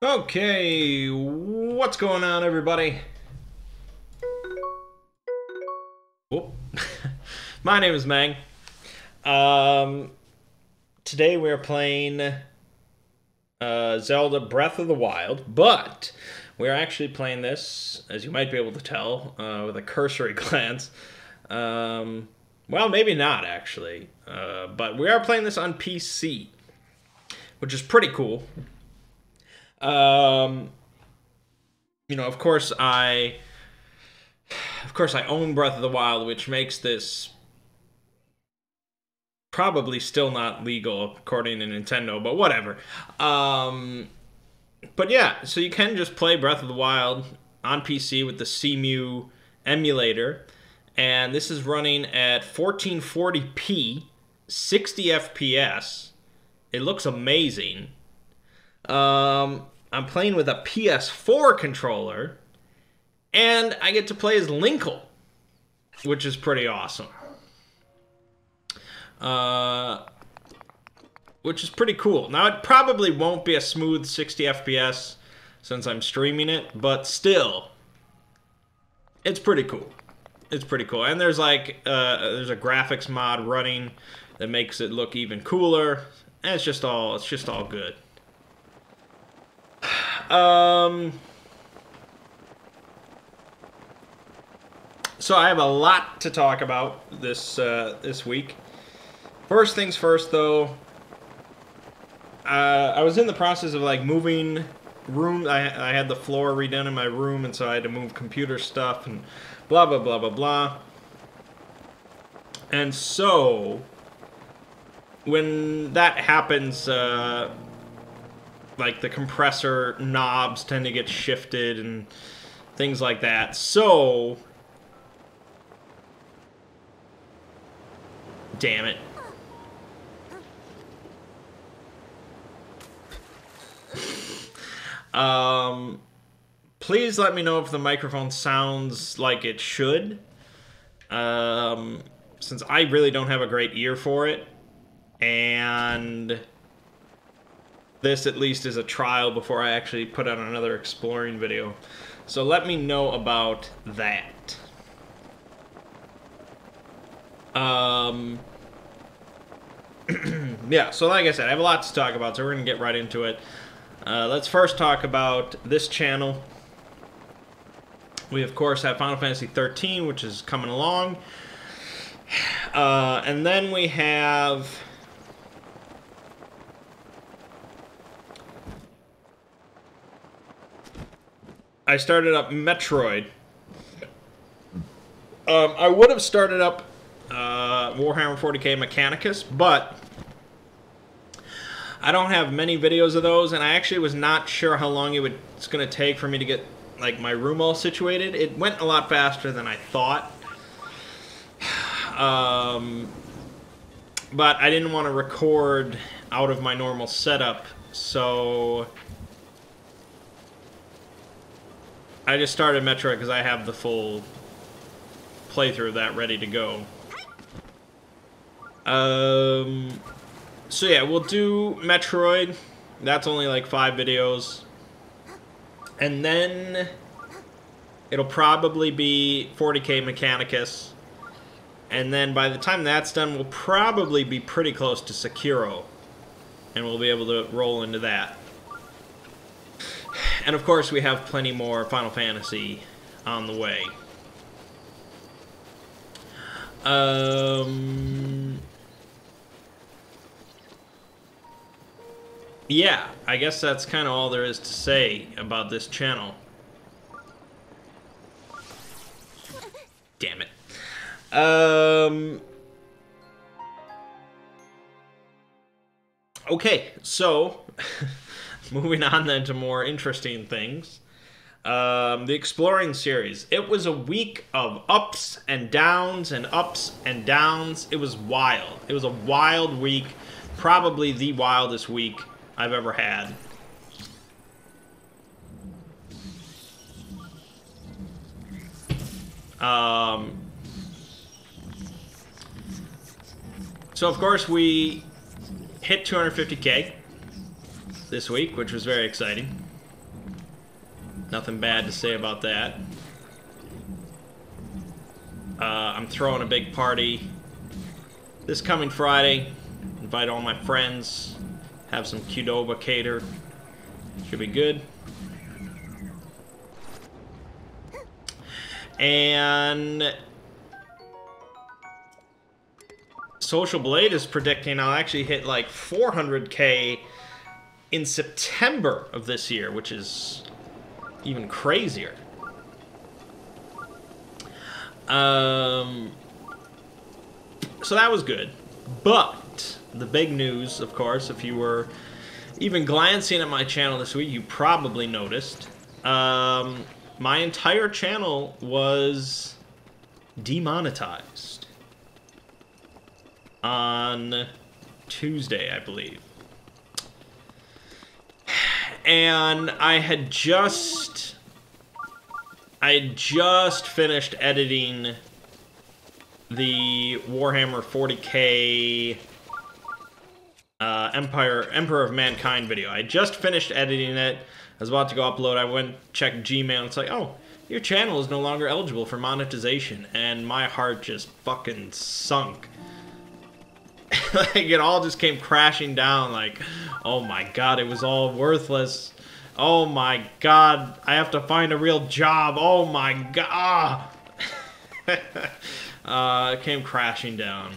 Okay, what's going on, everybody? Whoop. My name is Mangg. Um, Today we are playing Zelda Breath of the Wild, but we're actually playing this, as you might be able to tell, with a cursory glance. Well, maybe not, actually. But we are playing this on PC, which is pretty cool. Um, of course, I own Breath of the Wild, which makes this probably still not legal according to Nintendo, but whatever. But yeah, so you can just play Breath of the Wild on PC with the CMU emulator, and this is running at 1440p, 60 FPS. It looks amazing. I'm playing with a PS4 controller, and I get to play as Linkle, which is pretty awesome. Which is pretty cool. Now, it probably won't be a smooth 60 FPS since I'm streaming it, but still, it's pretty cool. It's pretty cool. And there's there's a graphics mod running that makes it look even cooler. And it's just all good. So I have a lot to talk about this week. First things first, though. I was in the process of moving room. I had the floor redone in my room, and so I had to move computer stuff and blah blah blah blah blah. And so when that happens, the compressor knobs tend to get shifted and things like that. So, damn it. Please let me know if the microphone sounds like it should. Since I really don't have a great ear for it. And this at least is a trial before I actually put out another exploring video. So let me know about that. Yeah, so like I said, I have a lot to talk about, so we're going to get right into it. Let's first talk about this channel. We, of course, have Final Fantasy 13, which is coming along. And then we have... I started up Metroid. I would have started up Warhammer 40k Mechanicus, but I don't have many videos of those, and I actually was not sure how long it's going to take for me to get my room all situated. It went a lot faster than I thought. But I didn't want to record out of my normal setup, so I just started Metroid because I have the full playthrough of that ready to go. So yeah, we'll do Metroid. That's only 5 videos. And then it'll probably be 40k Mechanicus. And then by the time that's done, we'll probably be pretty close to Sekiro. And we'll be able to roll into that. And of course, we have plenty more Final Fantasy on the way. Yeah, I guess that's kind of all there is to say about this channel. Damn it. Okay, so moving on then to more interesting things. The Exploring series. It was a week of ups and downs and ups and downs. It was wild. It was a wild week. Probably the wildest week I've ever had. So of course we hit 250k this week, which was very exciting. Nothing bad to say about that. I'm throwing a big party this coming Friday. Invite all my friends. Have some Qdoba cater. Should be good. And Social Blade is predicting I'll actually hit like 400k in September of this year, which is even crazier. So that was good. But the big news, of course, if you were even glancing at my channel this week, you probably noticed my entire channel was demonetized on Tuesday, I believe. And I had just finished editing the Warhammer 40k Emperor of Mankind video. I just finished editing it. I was about to go upload. I went check Gmail. It's like, oh, your channel is no longer eligible for monetization, and my heart just fucking sunk. Like, it all just came crashing down. Like, oh my god, it was all worthless. Oh my god, I have to find a real job. Oh my god. It came crashing down.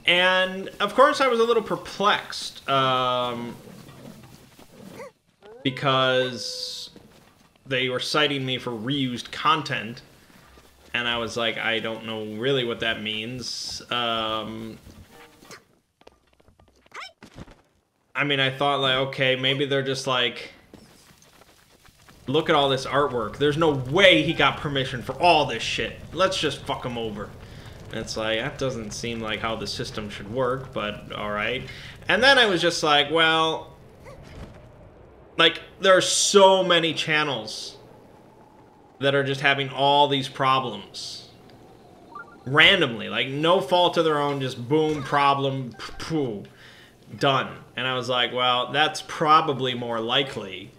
And, of course, I was a little perplexed, because they were citing me for reused content, and I was like, I don't know really what that means. I mean, I thought, like, okay, maybe they're just like, look at all this artwork. There's no way he got permission for all this shit. Let's just fuck him over. And it's like, that doesn't seem like how the system should work, but alright. And then I was just like, well, like, there are so many channels that are just having all these problems. Randomly, like, no fault of their own, just boom, problem, poo, done. And I was like, well, that's probably more likely.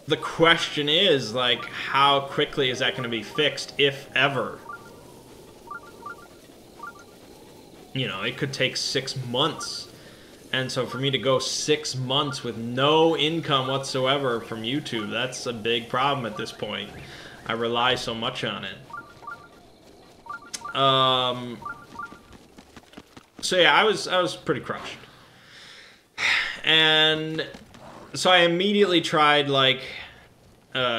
The question is, like, how quickly is that going to be fixed, if ever? You know, it could take 6 months. And so for me to go 6 months with no income whatsoever from YouTube, that's a big problem at this point. I rely so much on it. So yeah, I was pretty crushed. And so I immediately tried, like,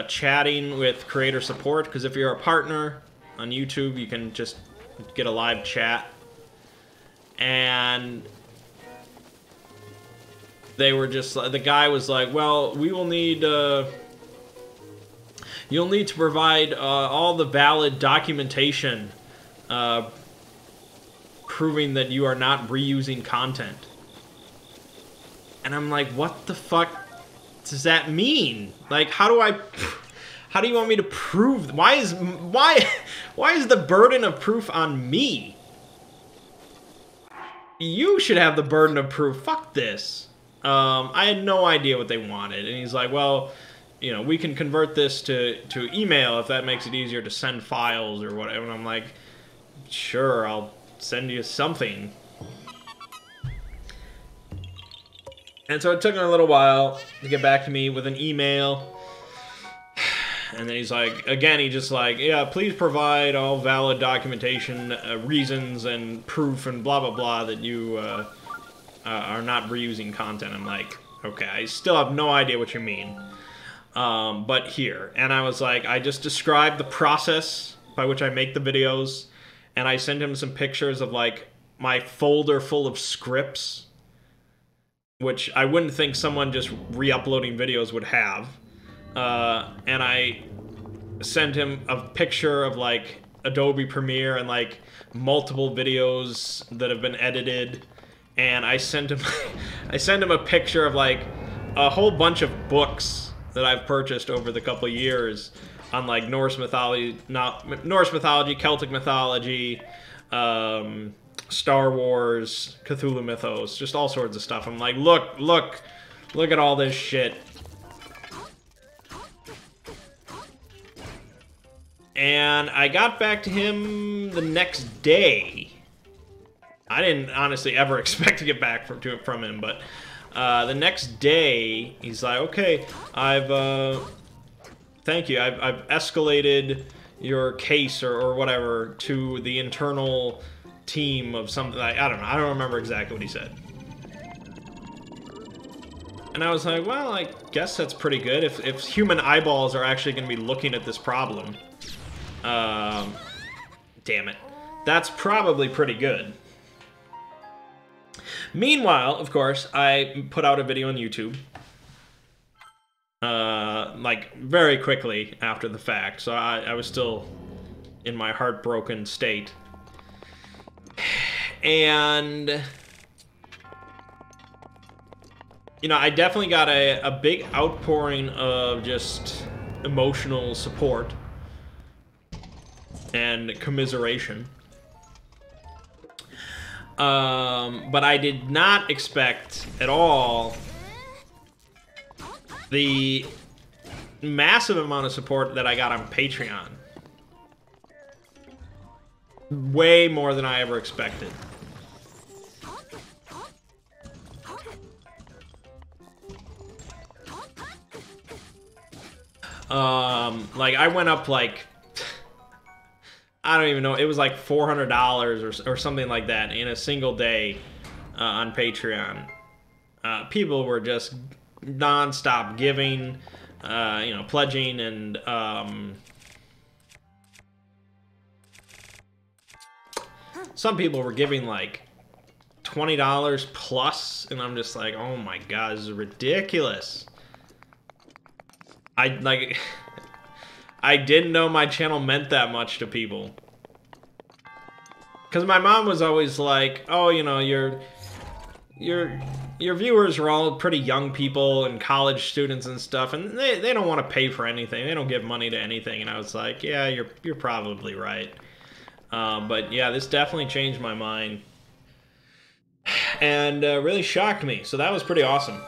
chatting with creator support, because if you're a partner on YouTube, you can just get a live chat. And they were just, the guy was like, well, we will need, you'll need to provide all the valid documentation proving that you are not reusing content. And I'm like, what the fuck does that mean? Like, how do you want me to prove? Why is the burden of proof on me? You should have the burden of proof. Fuck this. I had no idea what they wanted. And he's like, well, you know, we can convert this to email if that makes it easier to send files or whatever. And I'm like, sure, I'll send you something. And so it took him a little while to get back to me with an email. And then he's like, again, he just like, yeah, please provide all valid documentation, reasons, and proof, and blah, blah, blah, that you are not reusing content. I'm like, okay, I still have no idea what you mean. But here. And I was like, I just described the process by which I make the videos. And I sent him some pictures of, like, my folder full of scripts, which I wouldn't think someone just re-uploading videos would have. And I sent him a picture of, like, Adobe Premiere and, like, multiple videos that have been edited. And I sent him a picture of, like, a whole bunch of books that I've purchased over the couple of years on, like, Norse mythology, Celtic mythology, Star Wars, Cthulhu Mythos, just all sorts of stuff. I'm like, look at all this shit. And I got back to him the next day. I didn't honestly ever expect to get back from him, but the next day, he's like, okay, thank you, I've escalated your case or whatever to the internal team of something. I don't know. I don't remember exactly what he said. And I was like, well, I guess that's pretty good. If human eyeballs are actually going to be looking at this problem, damn it, that's probably pretty good. Meanwhile, of course, I put out a video on YouTube, like very quickly after the fact. So I was still in my heartbroken state. And, you know, I definitely got a big outpouring of just emotional support and commiseration. But I did not expect at all the massive amount of support that I got on Patreon. Way more than I ever expected. Like, I went up, like, I don't even know, it was like $400 or something like that in a single day on Patreon. People were just non-stop giving, you know, pledging, and some people were giving like $20 plus, and I'm just like, oh my god, this is ridiculous. I didn't know my channel meant that much to people. Because my mom was always like, oh, you know, your viewers are all pretty young people and college students and stuff, and they don't want to pay for anything. They don't give money to anything. And I was like, yeah, you're probably right. But yeah, this definitely changed my mind. And really shocked me. So that was pretty awesome.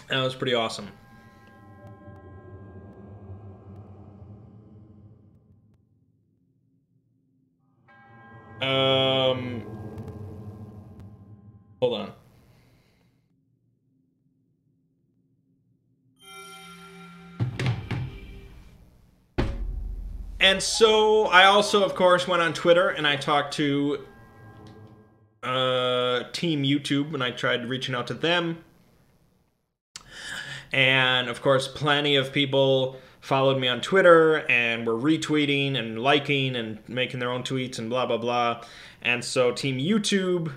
That was pretty awesome. Hold on. And so I also, of course, went on Twitter and I talked to Team YouTube, and I tried reaching out to them. And of course, plenty of people followed me on Twitter and were retweeting and liking and making their own tweets and blah, blah, blah. And so Team YouTube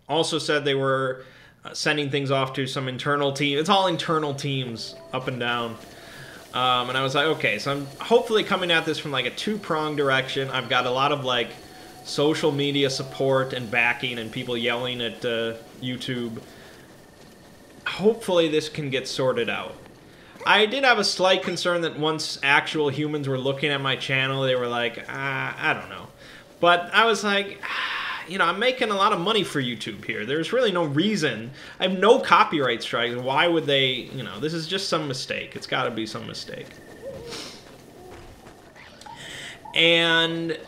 also said they were sending things off to some internal team. It's all internal teams up and down. And I was like, okay, so I'm hopefully coming at this from like a two-pronged direction. I've got a lot of like social media support and backing and people yelling at YouTube. Hopefully this can get sorted out. I did have a slight concern that once actual humans were looking at my channel, they were like, I don't know. But I was like, you know, I'm making a lot of money for YouTube here. There's really no reason. I have no copyright strikes. Why would they, you know, this is just some mistake. It's got to be some mistake. And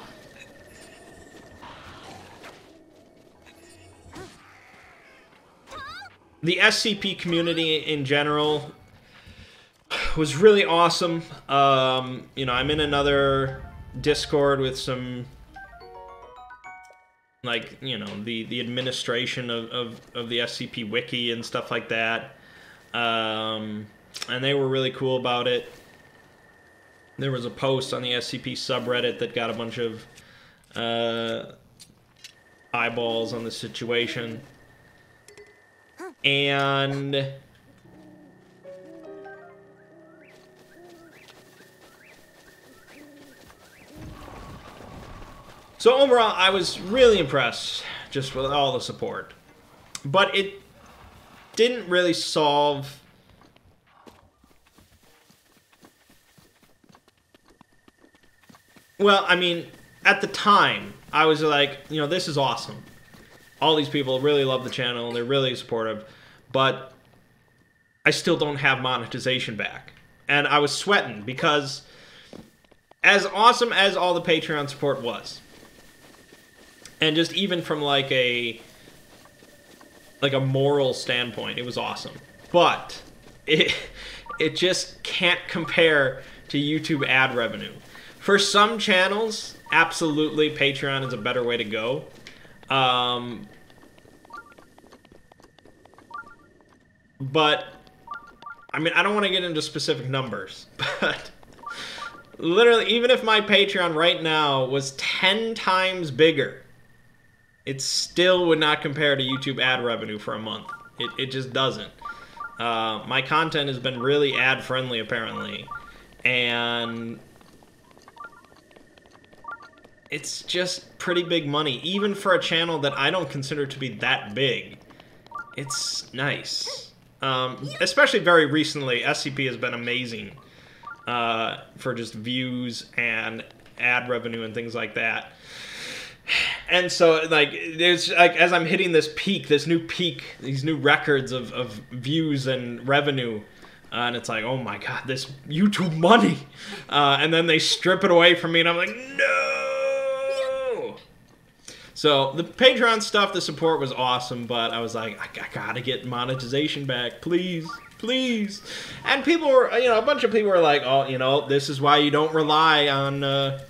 the SCP community in general was really awesome. You know, I'm in another Discord with some, like, you know, the administration of the SCP wiki and stuff like that. And they were really cool about it. There was a post on the SCP subreddit that got a bunch of eyeballs on the situation. And so overall, I was really impressed just with all the support. But it didn't really solve well, I mean, at the time, I was like, you know, this is awesome. All these people really love the channel, and they're really supportive, but I still don't have monetization back. And I was sweating, because as awesome as all the Patreon support was, and just even from like a moral standpoint, it was awesome. But it just can't compare to YouTube ad revenue. For some channels, absolutely, Patreon is a better way to go. But, I mean, I don't want to get into specific numbers, but literally, even if my Patreon right now was 10 times bigger, it still would not compare to YouTube ad revenue for a month. It just doesn't. My content has been really ad-friendly, apparently, and it's just pretty big money, even for a channel that I don't consider to be that big. It's nice. Especially very recently, SCP has been amazing for just views and ad revenue and things like that. And so, like, there's, like, as I'm hitting this peak, these new records of views and revenue, and it's like, oh my god, this YouTube money! And then they strip it away from me, and I'm like, no! So, the Patreon stuff, the support was awesome, but I was like, I gotta get monetization back, please, please. And people were, you know, a bunch of people were like, oh, you know, this is why you don't rely on, this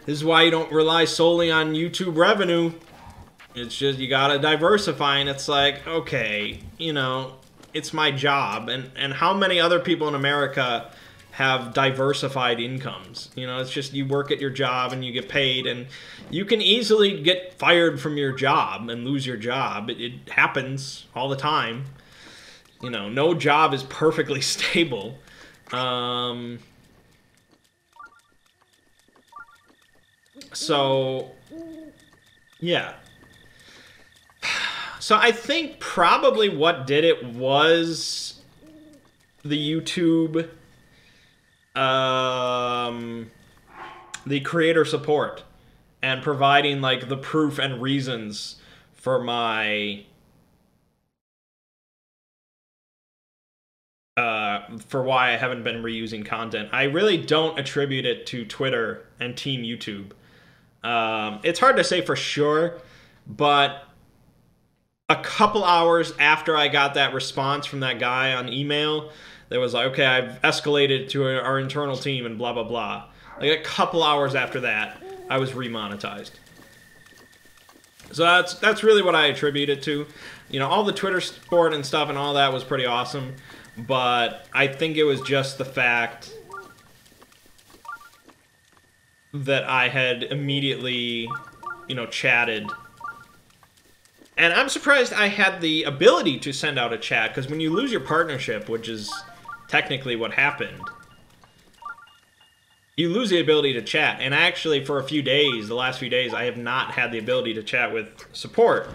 is why you don't rely solely on YouTube revenue. It's just, you gotta diversify, and it's like, okay, you know, it's my job, and how many other people in America have diversified incomes? You know, it's just, you work at your job and you get paid, and you can easily get fired from your job and lose your job. It happens all the time. You know, no job is perfectly stable. So, yeah. So I think probably what did it was the YouTube, the creator support, and providing, like, the proof and reasons for my, for why I haven't been reusing content. I really don't attribute it to Twitter and Team YouTube. It's hard to say for sure, but a couple hours after I got that response from that guy on email that was like, okay, I've escalated to our internal team and blah, blah, blah. Like, a couple hours after that, I was remonetized. So that's really what I attribute it to. You know, all the Twitter support and stuff and all that was pretty awesome, but I think it was just the fact that I had immediately, you know, chatted. And I'm surprised I had the ability to send out a chat, because when you lose your partnership, which is technically what happened, you lose the ability to chat. And actually, for a few days, the last few days, I have not had the ability to chat with support.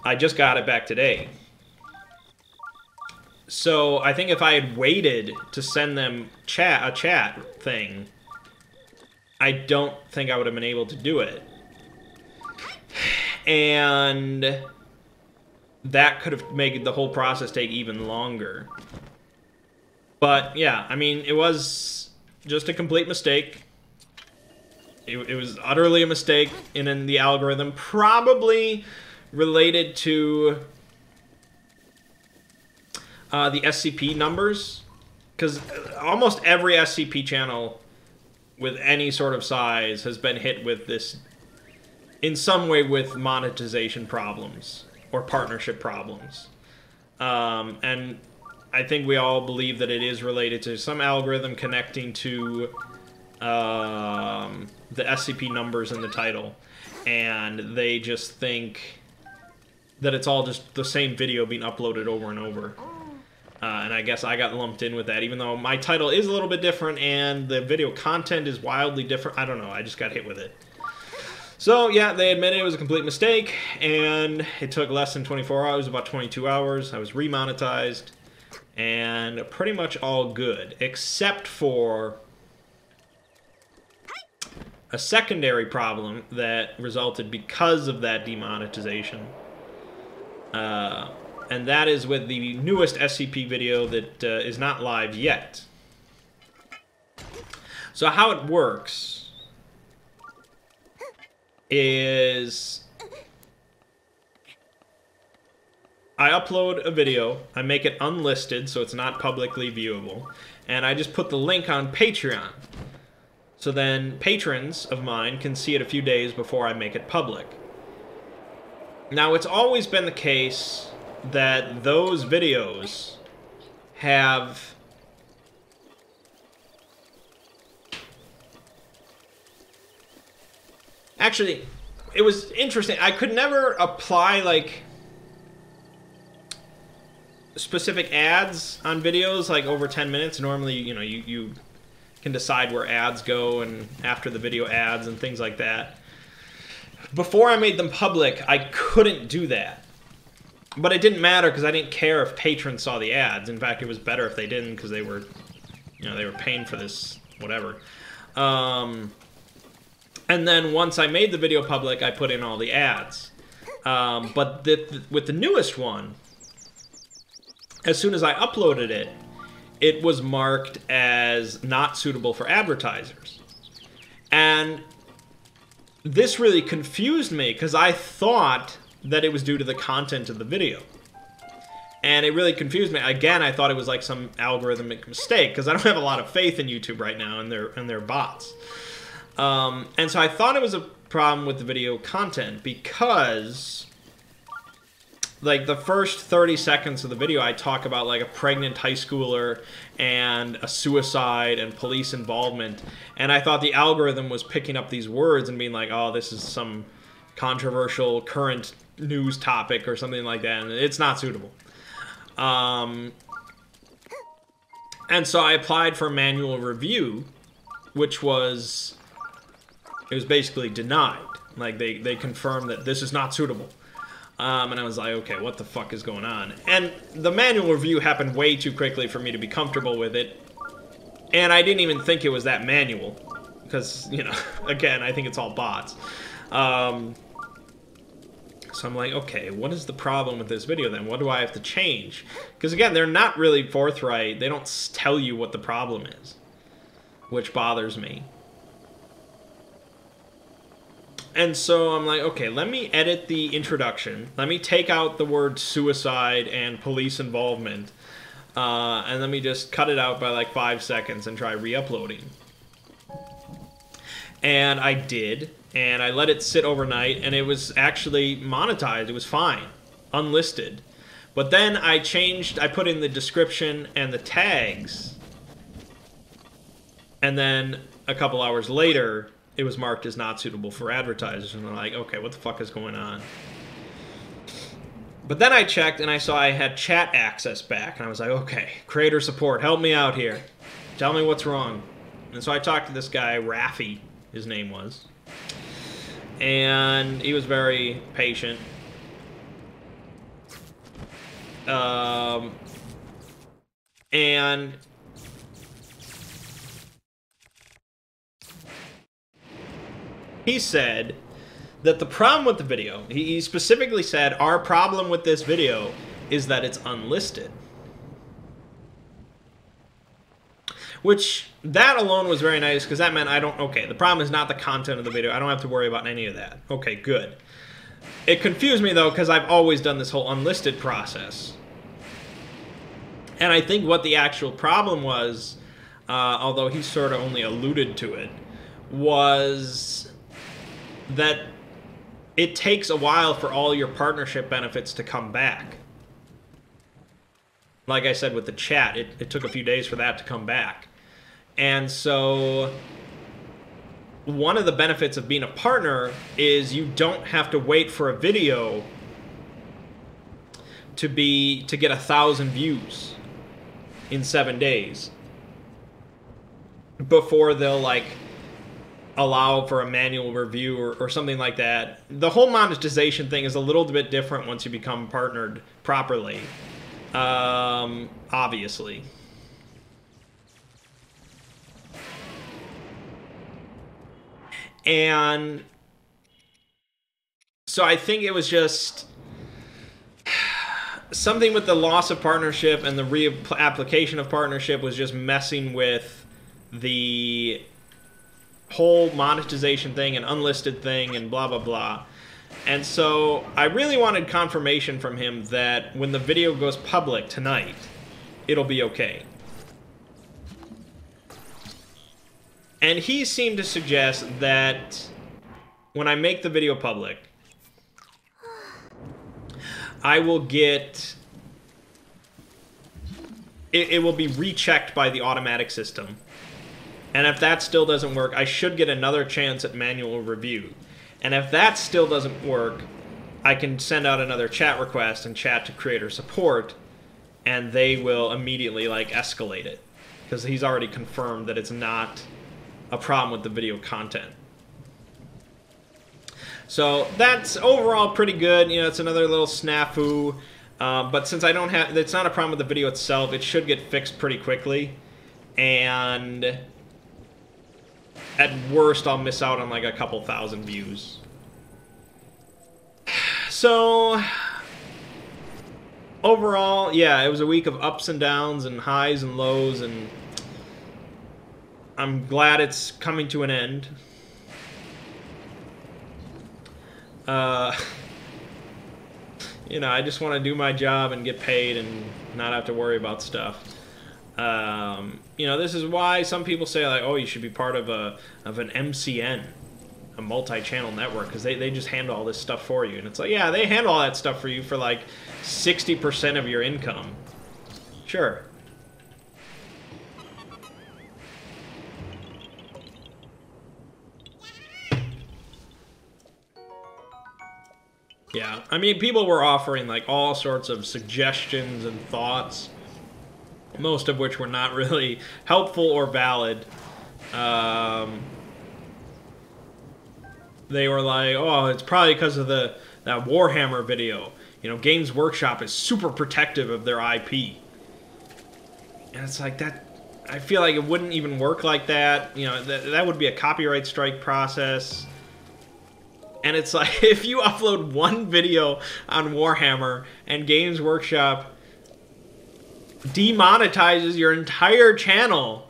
I just got it back today. So I think if I had waited to send them a chat thing, I don't think I would have been able to do it. And that could have made the whole process take even longer. But yeah, I mean, it was just a complete mistake. It was utterly a mistake in the algorithm, probably related to the SCP numbers, because almost every SCP channel with any sort of size has been hit with this in some way, with monetization problems or partnership problems. And I think we all believe that it is related to some algorithm connecting to the SCP numbers in the title. And they just think that it's all just the same video being uploaded over and over. And I guess I got lumped in with that, even though my title is a little bit different and the video content is wildly different. I don't know, I just got hit with it. So, yeah, they admitted it was a complete mistake, and it took less than 24 hours, about 22 hours. I was remonetized, and pretty much all good, except for a secondary problem that resulted because of that demonetization. And that is with the newest SCP video that is not live yet. So how it works is I upload a video, I make it unlisted so it's not publicly viewable, and I just put the link on Patreon. So then patrons of mine can see it a few days before I make it public. Now, it's always been the case that those videos have actually, it was interesting. I could never apply, like, specific ads on videos, like, over 10 minutes. Normally, you know, you can decide where ads go and after the video ads and things like that. Before I made them public, I couldn't do that. But it didn't matter because I didn't care if patrons saw the ads. In fact, it was better if they didn't because they were, you know, they were paying for this, whatever. And then once I made the video public, I put in all the ads. But with the newest one, as soon as I uploaded it, it was marked as not suitable for advertisers. And this really confused me because I thought that it was due to the content of the video. And it really confused me. Again, I thought it was like some algorithmic mistake because I don't have a lot of faith in YouTube right now and their bots. And so I thought it was a problem with the video content because, like, the first 30 seconds of the video, I talk about, like, a pregnant high schooler and a suicide and police involvement. And I thought the algorithm was picking up these words and being like, oh, this is some controversial current news topic or something like that. And it's not suitable. And so I applied for a manual review, which was, it was basically denied. Like, they confirmed that this is not suitable. And I was like, okay, what the fuck is going on? And the manual review happened way too quickly for me to be comfortable with it. And I didn't even think it was that manual. Because, you know, again, I think it's all bots. So I'm like, okay, what is the problem with this video then? What do I have to change? Because, again, they're not really forthright. They don't tell you what the problem is. Which bothers me. And so I'm like, okay, let me edit the introduction. Let me take out the word suicide and police involvement. And let me just cut it out by like 5 seconds and try re-uploading. And I did. And I let it sit overnight. And it was actually monetized. It was fine. Unlisted. But then I put in the description and the tags. And then a couple hours later, it was marked as not suitable for advertisers, and I'm like, okay, what the fuck is going on? But then I checked, and I saw I had chat access back, and I was like, okay, creator support, help me out here. Tell me what's wrong. And so I talked to this guy, Rafi, his name was, and he was very patient. And he said that the problem with the video, he specifically said, our problem with this video is that it's unlisted. Which, that alone was very nice, because that meant okay, the problem is not the content of the video. I don't have to worry about any of that. Okay, good. It confused me, though, because I've always done this whole unlisted process. And I think what the actual problem was, although he sort of only alluded to it, was that it takes a while for all your partnership benefits to come back. Like I said with the chat, it took a few days for that to come back. And so one of the benefits of being a partner is you don't have to wait for a video to get 1,000 views in 7 days before they'll, like, allow for a manual review or something like that. The whole monetization thing is a little bit different once you become partnered properly. Obviously. And so I think it was just something with the loss of partnership and the reapplication of partnership was just messing with the whole monetization thing and unlisted thing and blah, blah, blah. And so I really wanted confirmation from him that when the video goes public tonight, it'll be okay. And he seemed to suggest that when I make the video public, I will get... It will be rechecked by the automatic system. And if that still doesn't work, I should get another chance at manual review. And if that still doesn't work, I can send out another chat request and chat to creator support, and they will immediately, like, escalate it. Because he's already confirmed that it's not a problem with the video content. So that's overall pretty good. You know, it's another little snafu. But since I don't have... It's not a problem with the video itself, it should get fixed pretty quickly. And at worst, I'll miss out on like a couple thousand views. So overall, yeah, it was a week of ups and downs and highs and lows, and I'm glad it's coming to an end. You know, I just want to do my job and get paid and not have to worry about stuff. You know, this is why some people say, like, oh, you should be part of an MCN, a multi-channel network, because they just handle all this stuff for you. And it's like, yeah, they handle all that stuff for you for like 60% of your income. Sure. Yeah, I mean, people were offering like all sorts of suggestions and thoughts, most of which were not really helpful or valid. They were like, oh, it's probably because of that Warhammer video. You know, Games Workshop is super protective of their IP. And it's like that, I feel like it wouldn't even work like that. You know, that would be a copyright strike process. And it's like, if you upload one video on Warhammer and Games Workshop demonetizes your entire channel,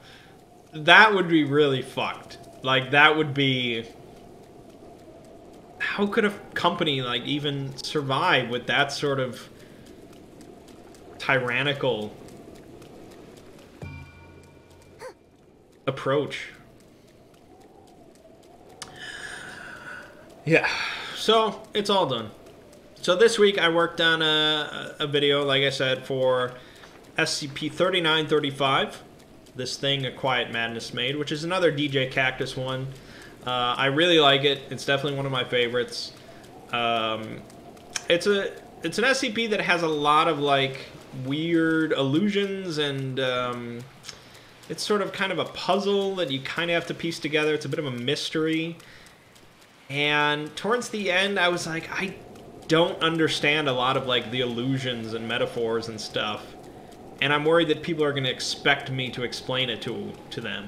that would be really fucked. Like, that would be... How could a company, like, even survive with that sort of tyrannical approach? Yeah, so it's all done. So this week I worked on a video, like I said, for SCP-3935, this thing A Quiet Madness made, which is another DJ Cactus one. I really like it. It's definitely one of my favorites. It's an SCP that has a lot of like weird illusions, and it's sort of kind of a puzzle that you kind of have to piece together. It's a bit of a mystery. And towards the end, I was like, I don't understand a lot of like the illusions and metaphors and stuff. And I'm worried that people are going to expect me to explain it to them.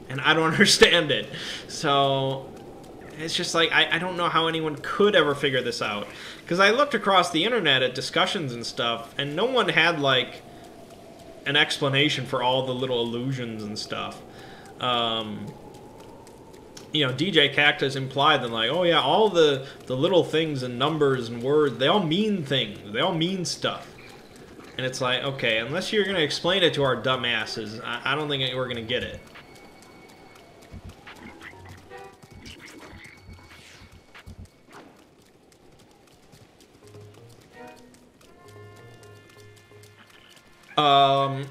And I don't understand it. So it's just like, I don't know how anyone could ever figure this out. Because I looked across the internet at discussions and stuff, and no one had like an explanation for all the little illusions and stuff. You know, DJ Cactus implied that, like, oh yeah, all the little things and numbers and words, they all mean things. They all mean stuff. And it's like, okay, unless you're going to explain it to our dumb asses, I don't think we're going to get it.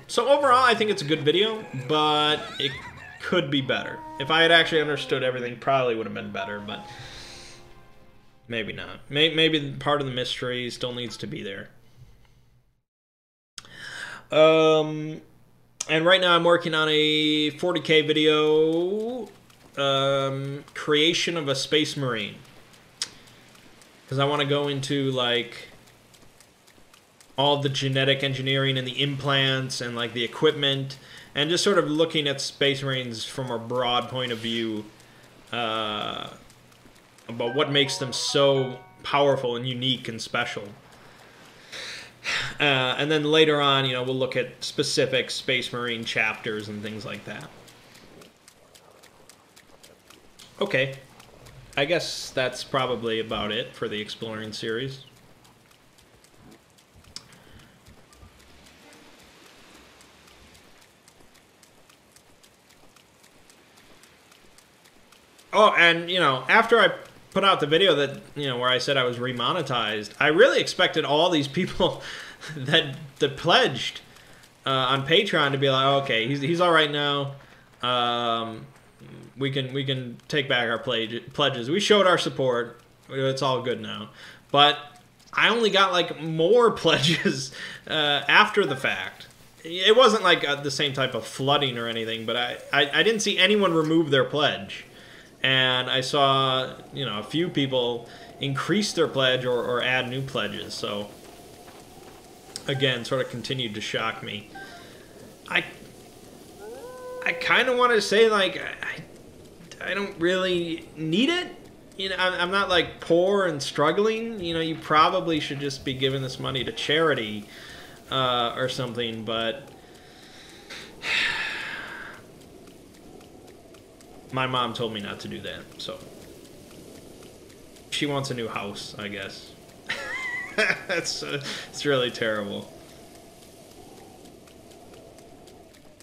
So overall, I think it's a good video, but it could be better. If I had actually understood everything, probably would have been better, but maybe not. Maybe part of the mystery still needs to be there. And right now I'm working on a 40K video, creation of a Space Marine. Because I want to go into, like, all the genetic engineering and the implants and, like, the equipment, and just sort of looking at Space Marines from a broad point of view. about what makes them so powerful and unique and special. And then later on, you know, we'll look at specific Space Marine chapters and things like that. Okay. I guess that's probably about it for the Exploring series. Oh, and, you know, after I put out the video that, you know, where I said I was remonetized, I really expected all these people that pledged on Patreon to be like, okay, he's all right now. We can take back our pledges. We showed our support. It's all good now. But I only got like more pledges after the fact. It wasn't like the same type of flooding or anything, but I didn't see anyone remove their pledge. And I saw, you know, a few people increase their pledge or add new pledges. So, again, sort of continued to shock me. I kind of want to say, like, I don't really need it. You know, I'm not, like, poor and struggling. You know, you probably should just be giving this money to charity or something, but my mom told me not to do that, so she wants a new house, I guess. It's really terrible.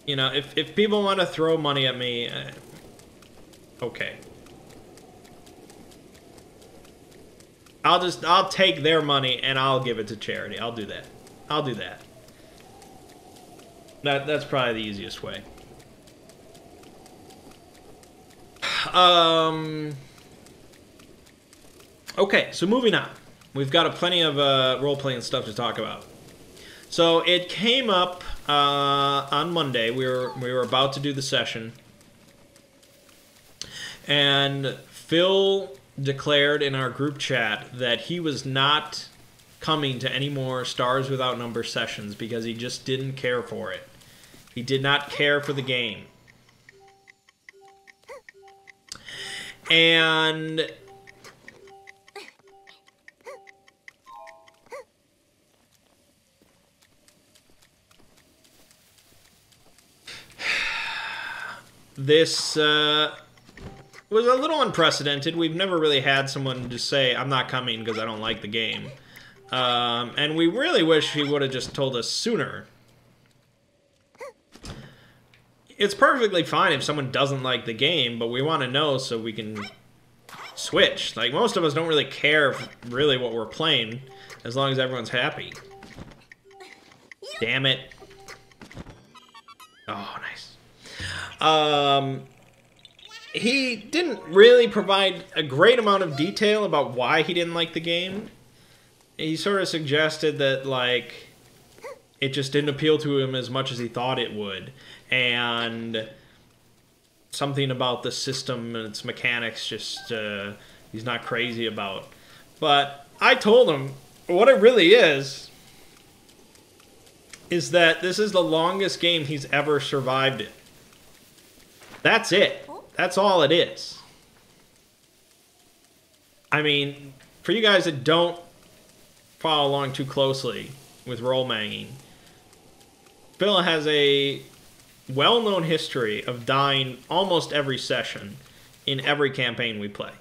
You know, if people want to throw money at me, okay. I'll take their money and I'll give it to charity. I'll do that. I'll do that. That's probably the easiest way. Okay, so moving on. We've got plenty of role-playing stuff to talk about. So it came up on Monday. We were about to do the session, and Phil declared in our group chat that he was not coming to any more Stars Without Number sessions because he just didn't care for it. He did not care for the game. And this was a little unprecedented. We've never really had someone just say, I'm not coming because I don't like the game. And we really wish he would have just told us sooner. It's perfectly fine if someone doesn't like the game, but we want to know so we can switch. Like, most of us don't really care really what we're playing, as long as everyone's happy. Damn it. Oh, nice. He didn't really provide a great amount of detail about why he didn't like the game. He sort of suggested that, like, it just didn't appeal to him as much as he thought it would. And something about the system and its mechanics just he's not crazy about. But I told him what it really is that this is the longest game he's ever survived in. That's it. That's all it is. I mean, for you guys that don't follow along too closely with role-manging, Phil has a well-known history of dying almost every session in every campaign we play.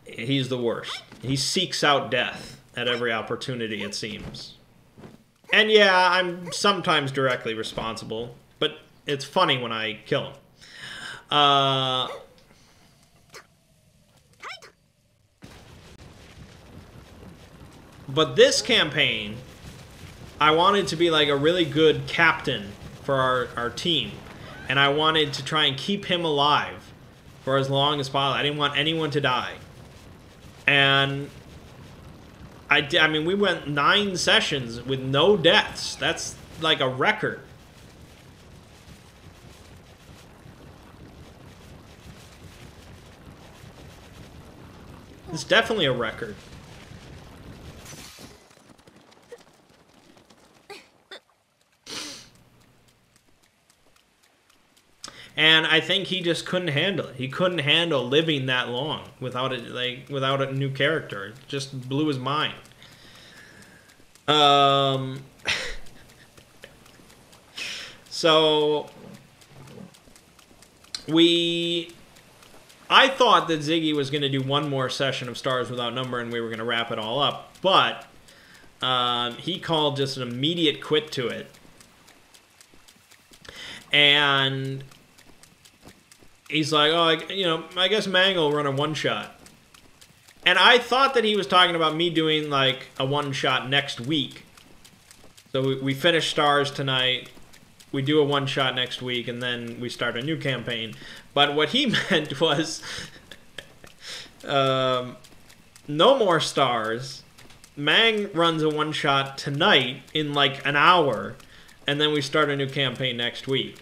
He's the worst. He seeks out death at every opportunity, it seems. And yeah, I'm sometimes directly responsible, but it's funny when I kill him. But this campaign, I wanted to be like a really good captain for our team. And I wanted to try and keep him alive for as long as possible. I didn't want anyone to die. And I mean, we went 9 sessions with no deaths. That's like a record. It's definitely a record. And I think he just couldn't handle it. He couldn't handle living that long without it, like without a new character. It just blew his mind. So I thought that Ziggy was going to do one more session of Stars Without Number and we were going to wrap it all up, but he called just an immediate quit to it. And he's like, oh, I guess Mangg will run a one-shot. And I thought that he was talking about me doing, like, a one-shot next week. So we finish Stars tonight, we do a one-shot next week, and then we start a new campaign. But what he meant was no more Stars. Mangg runs a one-shot tonight in, like, an hour, and then we start a new campaign next week.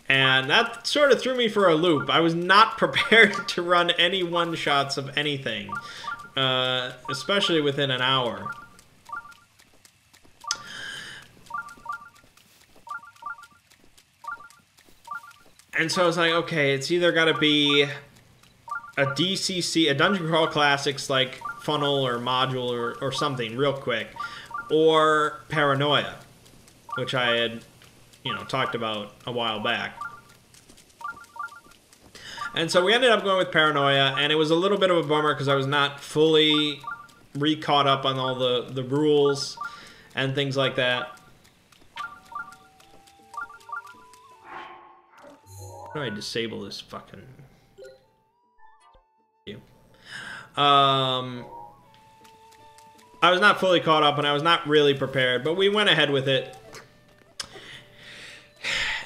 And that sort of threw me for a loop. I was not prepared to run any one-shots of anything, especially within an hour. And so I was like, okay, it's either got to be a DCC, a Dungeon Crawl Classics, like, funnel or module or something real quick, or Paranoia, which I had, talked about a while back. And so we ended up going with Paranoia, and it was a little bit of a bummer because I was not fully re-caught up on all the rules and things like that. How do I disable this fucking... I was not fully caught up, and I was not really prepared, but we went ahead with it.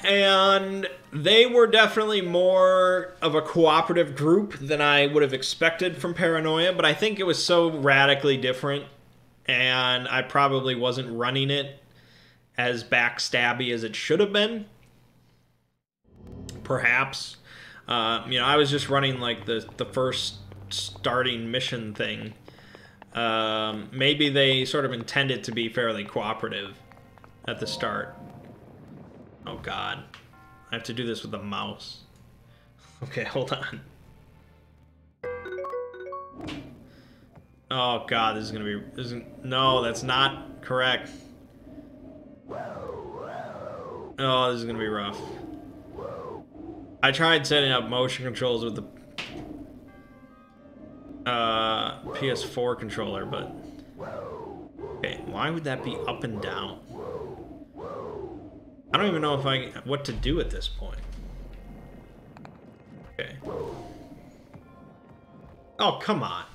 And they were definitely more of a cooperative group than I would have expected from Paranoia, but I think it was so radically different, and I probably wasn't running it as backstabby as it should have been. Perhaps. I was just running, like, the first starting mission thing. Maybe they sort of intended to be fairly cooperative at the start. Oh god. I have to do this with the mouse. Okay, hold on. Oh god, this is gonna be... no, that's not correct. Oh, this is gonna be rough. I tried setting up motion controls with the PS4 controller, but... okay, why would that be up and down? I don't even know what to do at this point. Okay. Oh, come on.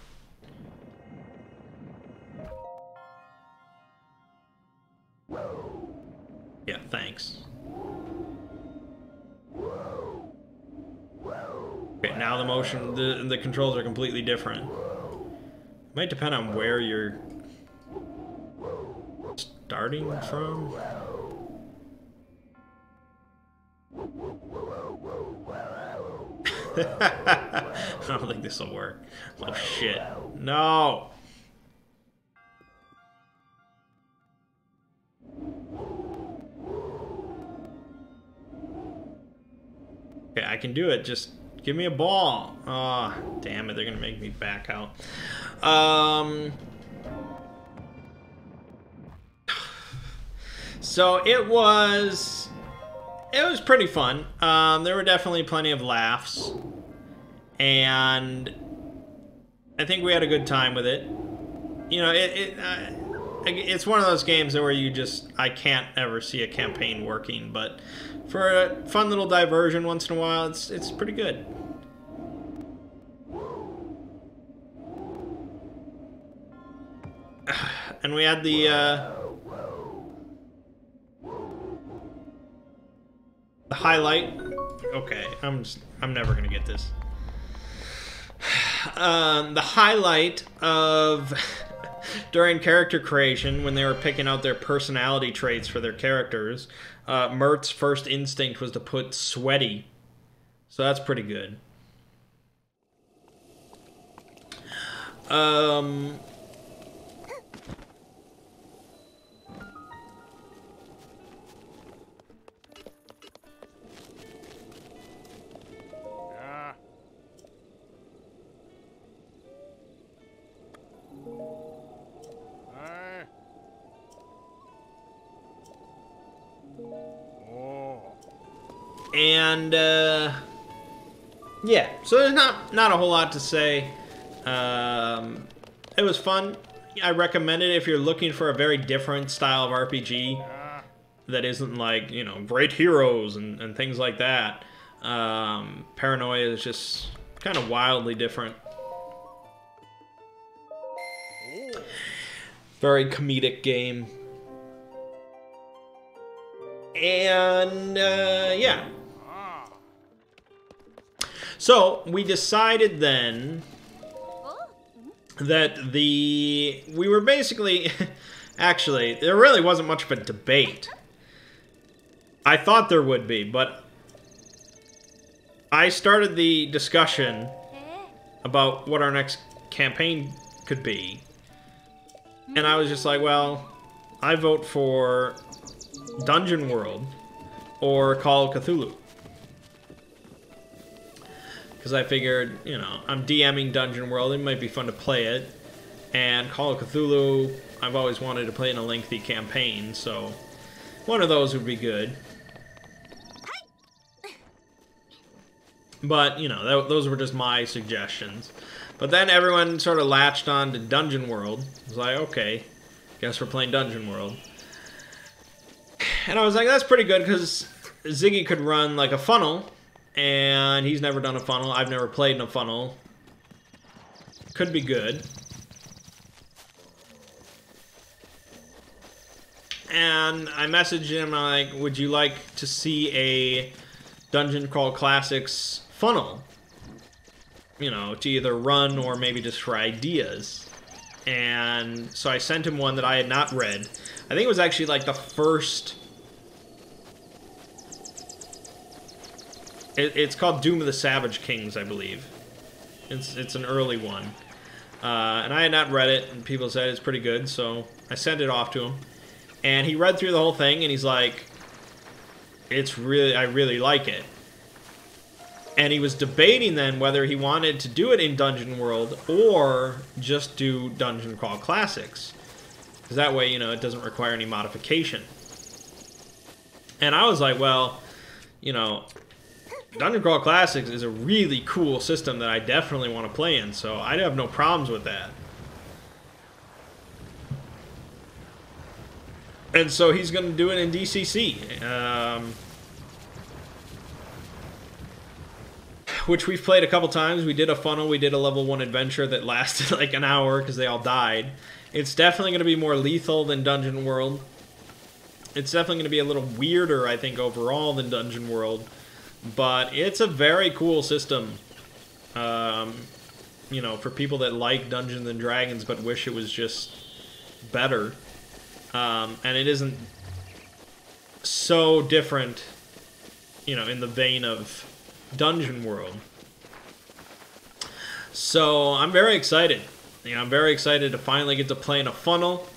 Yeah, thanks. Okay, now the motion, the controls are completely different. It might depend on where you're starting from. I don't think this will work. Oh shit. No! Okay, I can do it. Just give me a ball. Oh, damn it. They're gonna make me back out. So it was pretty fun. There were definitely plenty of laughs, and I think we had a good time with it. It's one of those games where I can't ever see a campaign working, but for a fun little diversion once in a while, it's pretty good. And we had the highlight. Okay, I'm never gonna get this. The highlight of during character creation, when they were picking out their personality traits for their characters, Mert's first instinct was to put sweaty, so that's pretty good. And yeah, so there's not a whole lot to say. It was fun. I recommend it if you're looking for a very different style of RPG that isn't like, you know, great heroes and things like that. Paranoia is just kind of wildly different. Very comedic game. And yeah. So we decided then that we were basically, actually, there really wasn't much of a debate. I thought there would be, but I started the discussion about what our next campaign could be. And I was just like, well, I vote for Dungeon World or Call of Cthulhu. Because I figured, you know, I'm DMing Dungeon World, it might be fun to play it. And Call of Cthulhu, I've always wanted to play in a lengthy campaign, so one of those would be good. But, you know, those were just my suggestions. But then everyone sort of latched on to Dungeon World. I was like, okay, guess we're playing Dungeon World. And I was like, that's pretty good, because Ziggy could run, like, a funnel. And he's never done a funnel. I've never played in a funnel. Could be good. And I messaged him, I'm like, would you like to see a Dungeon Crawl Classics funnel? You know, to either run or maybe just for ideas. And so I sent him one that I had not read. I think it was actually like the first... It's called Doom of the Savage Kings, I believe. It's an early one. And I had not read it, and people said it's pretty good, so I sent it off to him. And he read through the whole thing, and he's like, I really like it. And he was debating then whether he wanted to do it in Dungeon World or just do Dungeon Crawl Classics. Because that way, you know, it doesn't require any modification. And I was like, well, you know, Dungeon Crawl Classics is a really cool system that I definitely want to play in, so I'd have no problems with that. And so he's going to do it in DCC. Which we've played a couple times. We did a funnel, we did a level 1 adventure that lasted like an hour because they all died. It's definitely going to be more lethal than Dungeon World. It's definitely going to be a little weirder, I think, overall than Dungeon World. But it's a very cool system. You know, for people that like Dungeons and Dragons but wish it was just better. And it isn't so different, you know, in the vein of Dungeon World. So I'm very excited. You know, I'm very excited to finally get to play in a funnel.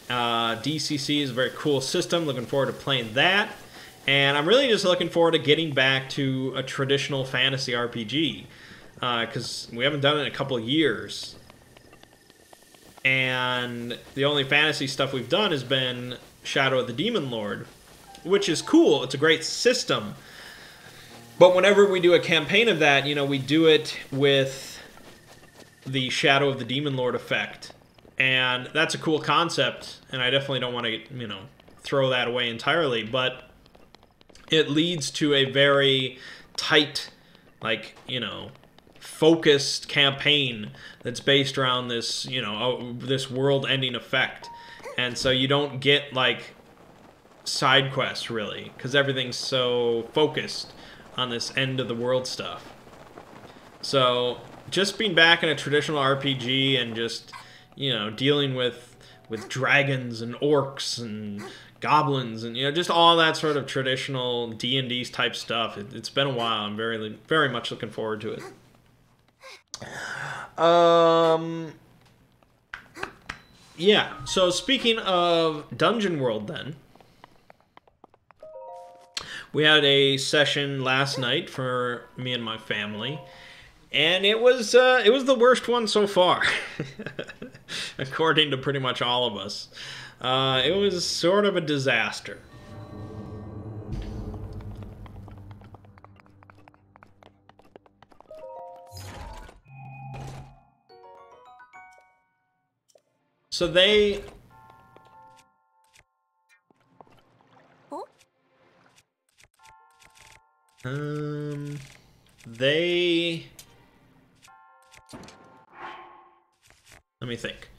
DCC is a very cool system. Looking forward to playing that. And I'm really just looking forward to getting back to a traditional fantasy RPG. Because we haven't done it in a couple of years. And the only fantasy stuff we've done has been Shadow of the Demon Lord. Which is cool. It's a great system. But whenever we do a campaign of that, you know, we do it with the Shadow of the Demon Lord effect. And that's a cool concept. And I definitely don't want to, you know, throw that away entirely. But it leads to a very tight, like, you know, focused campaign that's based around this, you know, this world-ending effect. And so you don't get, like, side quests, really, because everything's so focused on this end-of-the-world stuff. So just being back in a traditional RPG and just, you know, dealing with dragons and orcs and goblins and, you know, just all that sort of traditional D&D type stuff. It's been a while. I'm very, very much looking forward to it. Yeah, so speaking of Dungeon World then, we had a session last night for me and my family, and it was the worst one so far, according to pretty much all of us. It was sort of a disaster. So they... They... Let me think.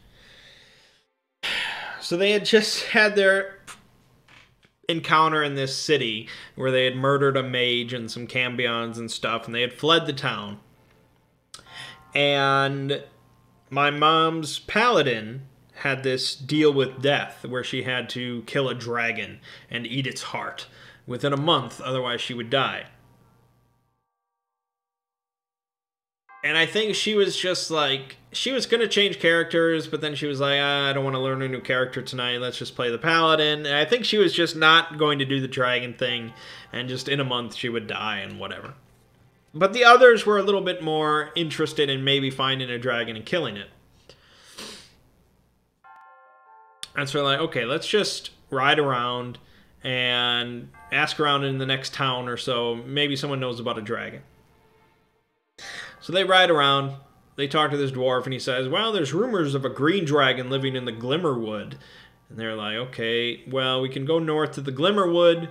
So they had just had their encounter in this city where they had murdered a mage and some cambions and stuff, and they had fled the town. And my mom's paladin had this deal with death where she had to kill a dragon and eat its heart within a month, otherwise she would die. And I think she was just like, she was going to change characters, but then she was like, I don't want to learn a new character tonight, let's just play the paladin. And I think she was just not going to do the dragon thing, and just in a month she would die and whatever. But the others were a little bit more interested in maybe finding a dragon and killing it. And so like, okay, let's just ride around and ask around in the next town or so. Maybe someone knows about a dragon. So they ride around, they talk to this dwarf, and he says, well, there's rumors of a green dragon living in the Glimmerwood. And they're like, okay, well, we can go north to the Glimmerwood.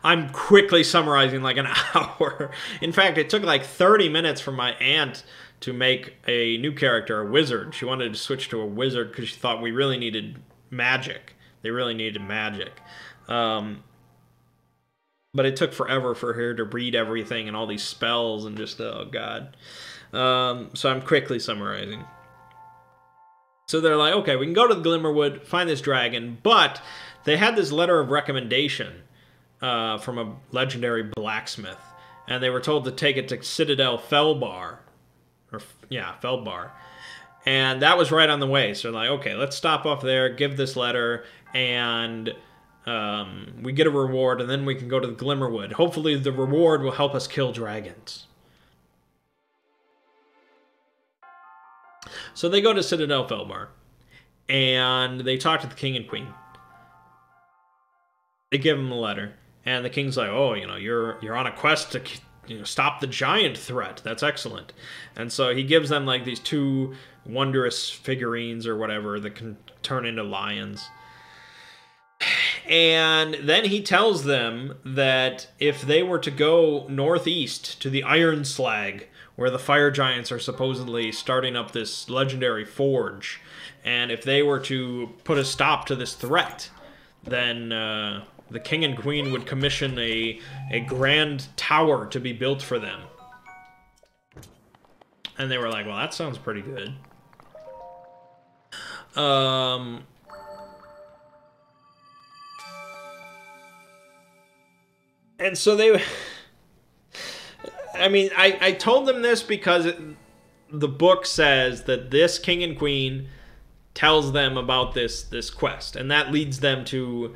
I'm quickly summarizing like an hour. In fact, it took like 30 minutes for my aunt to make a new character, a wizard. She wanted to switch to a wizard because she thought we really needed magic. They really needed magic. But it took forever for her to read everything and all these spells and just, oh god. So I'm quickly summarizing. So they're like, okay, we can go to the Glimmerwood, find this dragon, but they had this letter of recommendation from a legendary blacksmith, and they were told to take it to Citadel Felbar. Felbar. And that was right on the way. So they're like, okay, let's stop off there, give this letter, and we get a reward, and then we can go to the Glimmerwood. Hopefully the reward will help us kill dragons. So they go to Citadel Felbar, and they talk to the king and queen. They give him a letter, and the king's like, oh, you're on a quest to stop the giant threat. That's excellent. And so he gives them like these 2 wondrous figurines or whatever that can turn into lions. And then he tells them that if they were to go northeast to the Iron Slag, where the fire giants are supposedly starting up this legendary forge, and if they were to put a stop to this threat, then the king and queen would commission a grand tower to be built for them. And they were like, well, that sounds pretty good. And so they... I mean, I told them this because the book says that this king and queen tells them about this quest, and that leads them to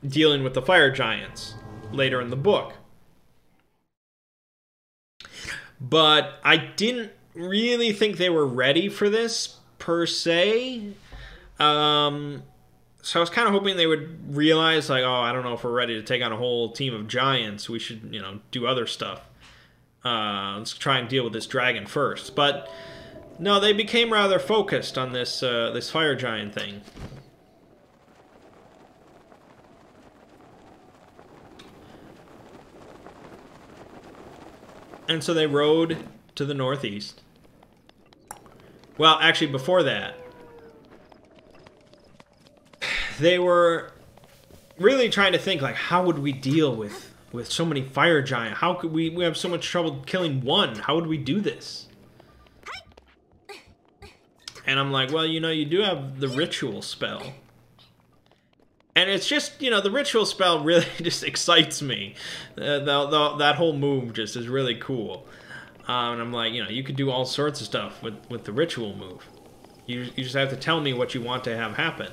dealing with the fire giants later in the book. But I didn't really think they were ready for this, per se. So I was kind of hoping they would realize, like, oh, I don't know if we're ready to take on a whole team of giants. We should, do other stuff. Let's try and deal with this dragon first. But no, they became rather focused on this this fire giant thing. And so they rode to the northeast. Well, actually, before that, they were really trying to think, like, how would we deal with so many fire giants? How could we have so much trouble killing one? How would we do this? And I'm like, well, you do have the ritual spell. And it's just, the ritual spell really just excites me. That whole move just is really cool. And I'm like, you could do all sorts of stuff with the ritual move. You just have to tell me what you want to have happen.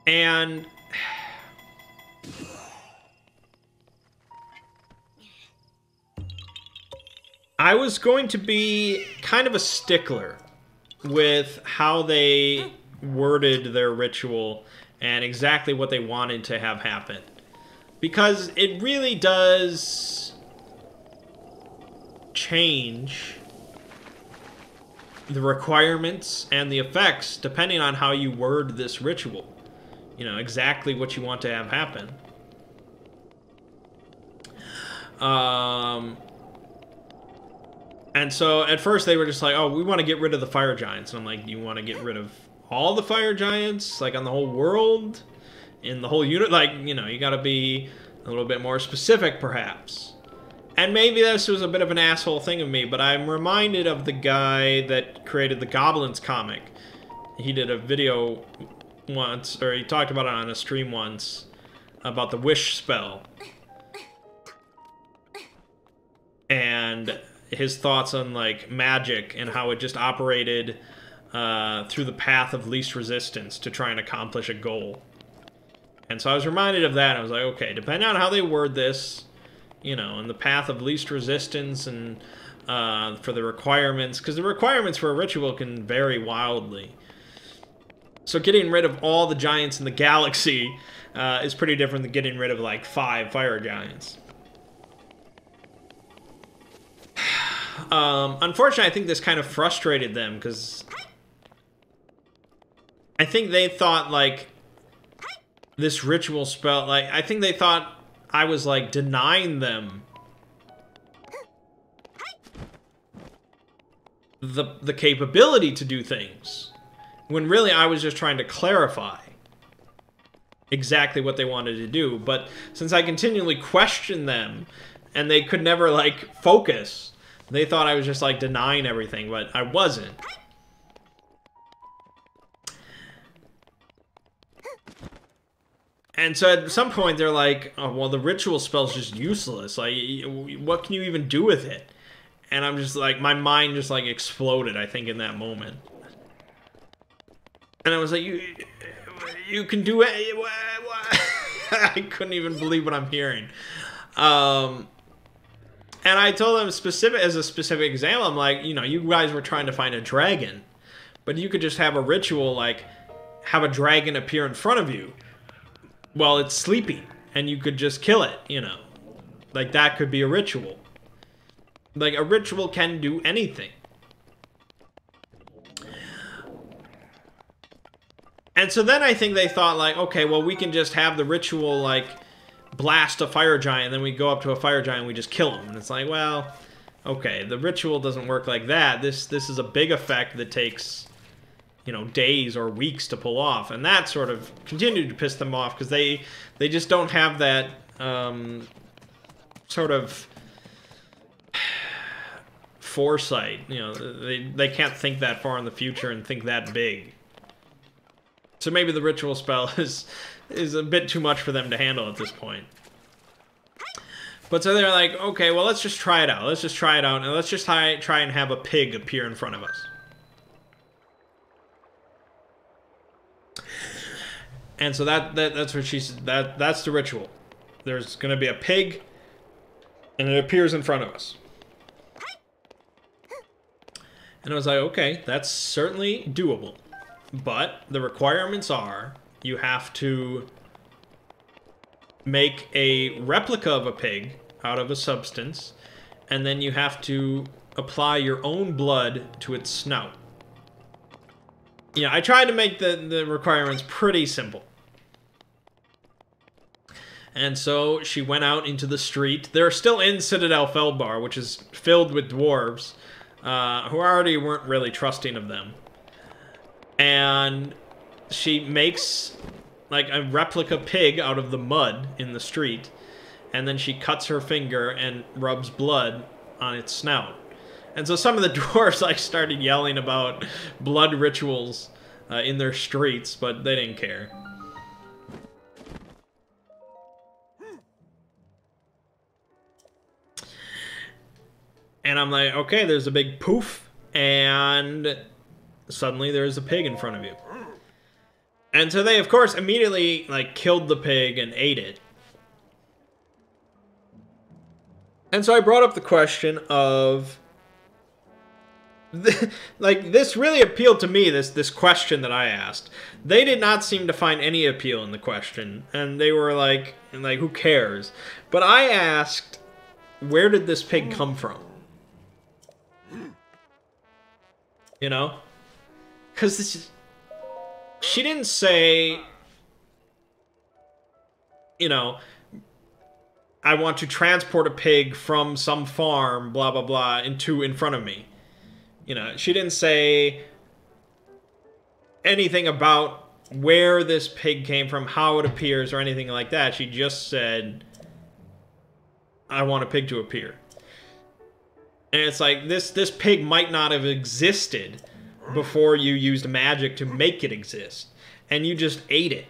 And I was going to be kind of a stickler with how they worded their ritual and exactly what they wanted to have happen. Because it really does change the requirements and the effects depending on how you word this ritual. You know, exactly what you want to have happen. And so at first they were just like, oh, we want to get rid of the fire giants. And I'm like, you want to get rid of all the fire giants? Like on the whole world? In the whole unit? Like, you know, you got to be a little bit more specific perhaps. And maybe this was a bit of an asshole thing of me, but I'm reminded of the guy that created the Goblins comic. He did a video once, or he talked about it on a stream once, about the wish spell. And his thoughts on, like, magic and how it just operated through the path of least resistance to try and accomplish a goal. And so I was reminded of that, and I was like, okay, depending on how they word this, you know, in the path of least resistance and for the requirements, because the requirements for a ritual can vary wildly. So getting rid of all the giants in the galaxy is pretty different than getting rid of, like, 5 fire giants. Unfortunately, I think this kind of frustrated them, because I think they thought, like, this ritual spell, like, I think they thought I was, like, denying them the capability to do things, when really I was just trying to clarify exactly what they wanted to do. But since I continually questioned them, and they could never, like, focus, they thought I was just, like, denying everything, but I wasn't. And so at some point they're like, oh, well, the ritual spell's just useless. Like, what can you even do with it? And I'm just like, my mind just, like, exploded, I think, in that moment. And I was like, you can do it. I couldn't even believe what I'm hearing. And I told them as a specific example, I'm like, you know, you guys were trying to find a dragon, but you could just have a ritual, like, have a dragon appear in front of you while it's sleeping, and you could just kill it, you know. Like, that could be a ritual. Like, a ritual can do anything. And so then I think they thought, like, okay, well, we can just have the ritual, like, blast a fire giant, and then we go up to a fire giant and we just kill him. And it's like, well, okay, the ritual doesn't work like that. This is a big effect that takes, you know, days or weeks to pull off. And that sort of continued to piss them off, because they just don't have that sort of foresight. You know, they can't think that far in the future and think that big. So maybe the ritual spell is a bit too much for them to handle at this point. But so they're like, okay, well, let's just try it out. Let's just try it out, and let's just try and have a pig appear in front of us. And so that's what she said. That's the ritual. There's going to be a pig, and it appears in front of us. And I was like, okay, that's certainly doable. But the requirements are, you have to make a replica of a pig out of a substance, and then you have to apply your own blood to its snout. Yeah, I tried to make the requirements pretty simple. And so she went out into the street. They're still in Citadel Feldbar, which is filled with dwarves, who already weren't really trusting of them. And she makes, like, a replica pig out of the mud in the street, and then she cuts her finger and rubs blood on its snout. And so some of the dwarves, like, started yelling about blood rituals in their streets, but they didn't care. And I'm like, okay, there's a big poof, and suddenly there's a pig in front of you. And so they, of course, immediately, like, killed the pig and ate it. And so I brought up the question of, like, this really appealed to me, this question that I asked. They did not seem to find any appeal in the question, and they were like, who cares? But I asked, where did this pig come from? You know? Because she didn't say, you know, I want to transport a pig from some farm, blah, blah, blah, in front of me. You know, she didn't say anything about where this pig came from, how it appears, or anything like that. She just said, I want a pig to appear. And it's like, this pig might not have existed before you used magic to make it exist. And you just ate it,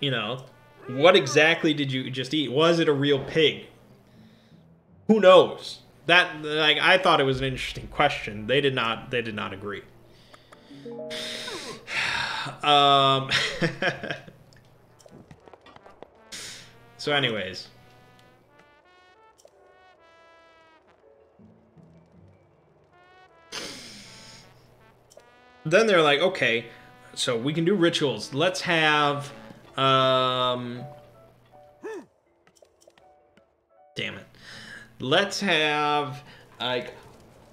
you know? What exactly did you just eat? Was it a real pig? Who knows? That, like, I thought it was an interesting question. They did not agree. So anyways. Then they're like, okay, so we can do rituals. Let's have, damn it. Let's have, like,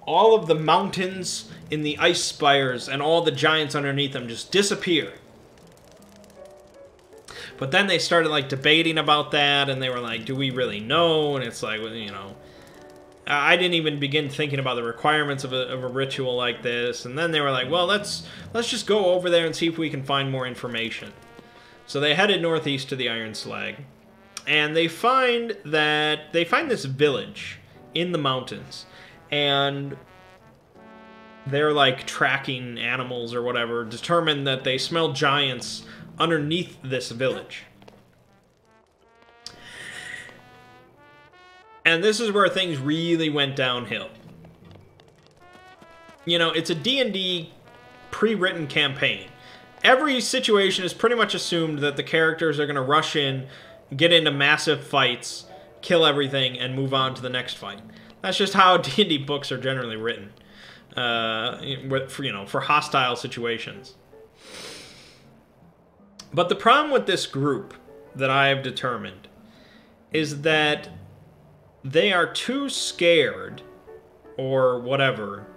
all of the mountains in the ice spires and all the giants underneath them just disappear. But then they started, like, debating about that, and they were like, do we really know? And it's like, well, you know, I didn't even begin thinking about the requirements of a ritual like this. And then they were like, well, let's just go over there and see if we can find more information. So they headed northeast to the Iron Slag. And they find this village in the mountains. And they're, like, tracking animals or whatever, determined that they smell giants underneath this village. And this is where things really went downhill. You know, it's a D&D pre-written campaign. Every situation is pretty much assumed that the characters are going to rush in, get into massive fights, kill everything, and move on to the next fight. That's just how D&D books are generally written. For hostile situations. But the problem with this group that I have determined is that they are too scared, or whatever,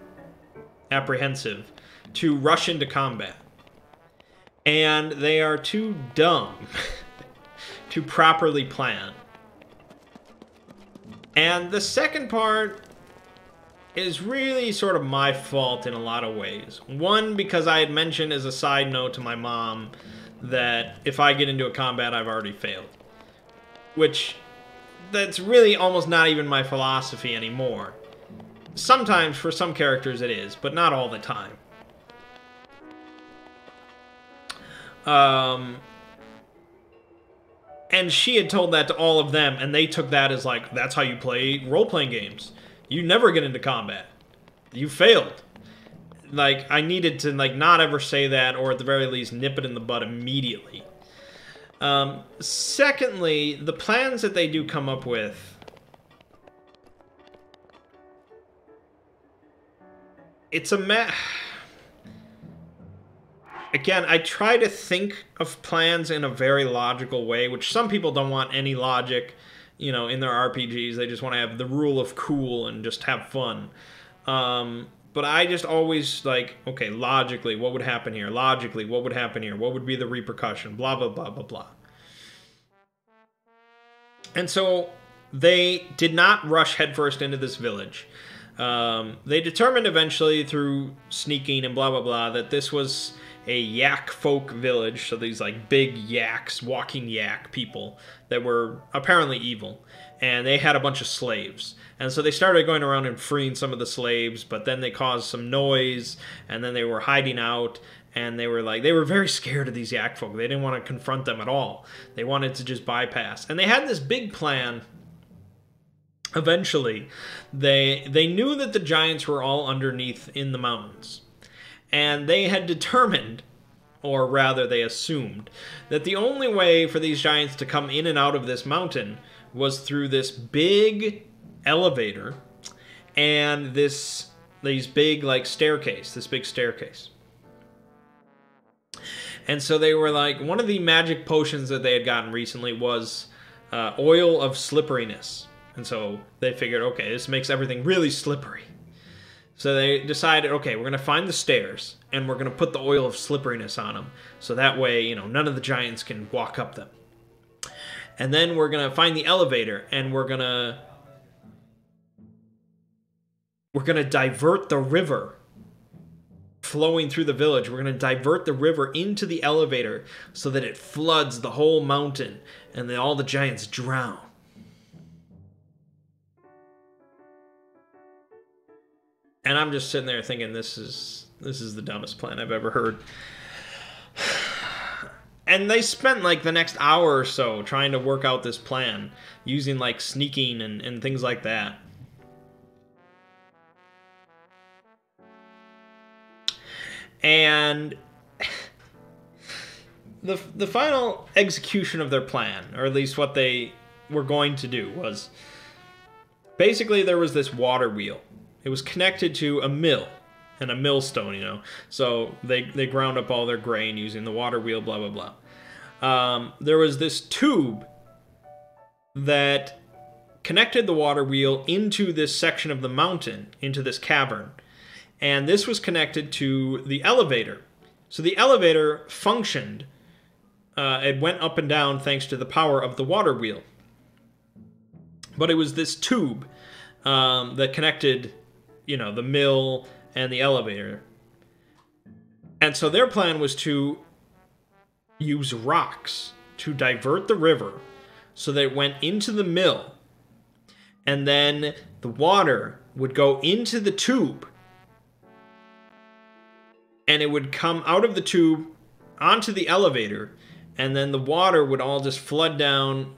apprehensive, to rush into combat. And they are too dumb to properly plan. And the second part is really sort of my fault in a lot of ways. One, because I had mentioned as a side note to my mom that if I get into a combat, I've already failed. Which, that's really almost not even my philosophy anymore. Sometimes, for some characters, it is, but not all the time. And she had told that to all of them, and they took that as, like, that's how you play role-playing games. You never get into combat. You failed. Like, I needed to, like, not ever say that, or at the very least, nip it in the bud immediately. Secondly, the plans that they do come up with, it's a again, I try to think of plans in a very logical way, which some people don't want any logic, you know, in their RPGs. They just want to have the rule of cool and just have fun. But I just always, like, okay, logically, what would happen here? Logically, what would happen here? What would be the repercussion? Blah, blah, blah, blah, blah. And so they did not rush headfirst into this village. They determined eventually through sneaking and blah, blah, blah, that this was a yak folk village. So these, like, big yaks, walking yak people that were apparently evil. And they had a bunch of slaves. And so they started going around and freeing some of the slaves, but then they caused some noise, and then they were hiding out, and they were very scared of these yak folk. They didn't want to confront them at all. They wanted to just bypass. And they had this big plan. Eventually, they knew that the giants were all underneath in the mountains. And they had determined, or rather they assumed, that the only way for these giants to come in and out of this mountain was through this big elevator and this these big, like, this big staircase. And so they were like, one of the magic potions that they had gotten recently was oil of slipperiness. And so they figured, okay, this makes everything really slippery. So they decided, okay, we're going to find the stairs, and we're going to put the oil of slipperiness on them. So that way, you know, none of the giants can walk up them. And then we're going to find the elevator, and we're going to divert the river flowing through the village. We're going to divert the river into the elevator so that it floods the whole mountain, and then all the giants drown. And I'm just sitting there thinking, this is the dumbest plan I've ever heard. And they spent like the next hour or so trying to work out this plan, using like sneaking and things like that. And the final execution of their plan, or at least what they were going to do, was basically there was this water wheel. It was connected to a mill and a millstone, you know. So they ground up all their grain using the water wheel, blah, blah, blah. There was this tube that connected the water wheel into this section of the mountain, into this cavern. And this was connected to the elevator. So the elevator functioned. It went up and down thanks to the power of the water wheel. But it was this tube that connected, you know, the mill and the elevator. And so their plan was to use rocks to divert the river so that it went into the mill. And then the water would go into the tube. And it would come out of the tube onto the elevator. And then the water would all just flood down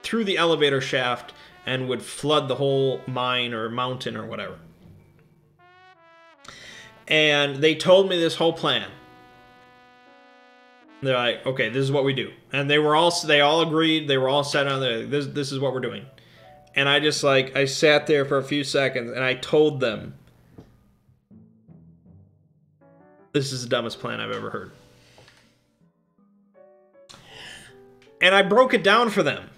through the elevator shaft and would flood the whole mine or mountain or whatever. And they told me this whole plan. They're like, okay, this is what we do. And they all agreed, they were all set on there, this is what we're doing. And I just like, I sat there for a few seconds and I told them, this is the dumbest plan I've ever heard. And I broke it down for them.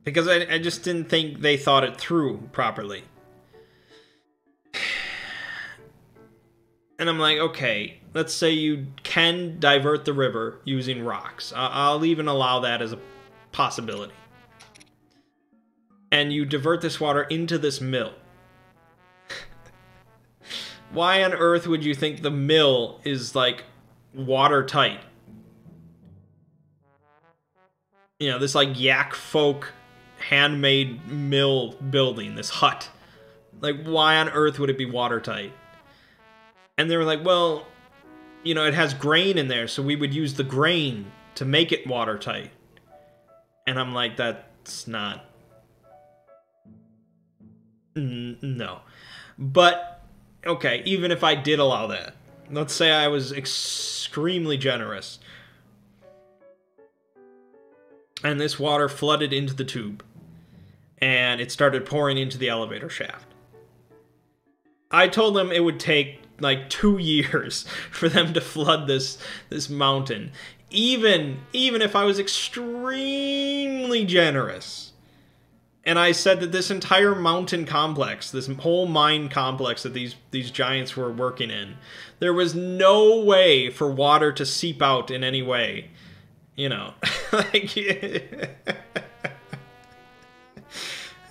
Because I just didn't think they thought it through properly. And I'm like, okay, let's say you can divert the river using rocks. I'll even allow that as a possibility. And you divert this water into this mill. Why on earth would you think the mill is, like, watertight? You know, this, like, yak folk handmade mill building, this hut. Like, why on earth would it be watertight? And they were like, well, you know, it has grain in there, so we would use the grain to make it watertight. And I'm like, that's not... No. But, okay, even if I did allow that, let's say I was extremely generous, and this water flooded into the tube, and it started pouring into the elevator shaft. I told them it would take like 2 years for them to flood this mountain. Even if I was extremely generous. And I said that this entire mountain complex, this whole mine complex that these giants were working in, there was no way for water to seep out in any way. You know, like,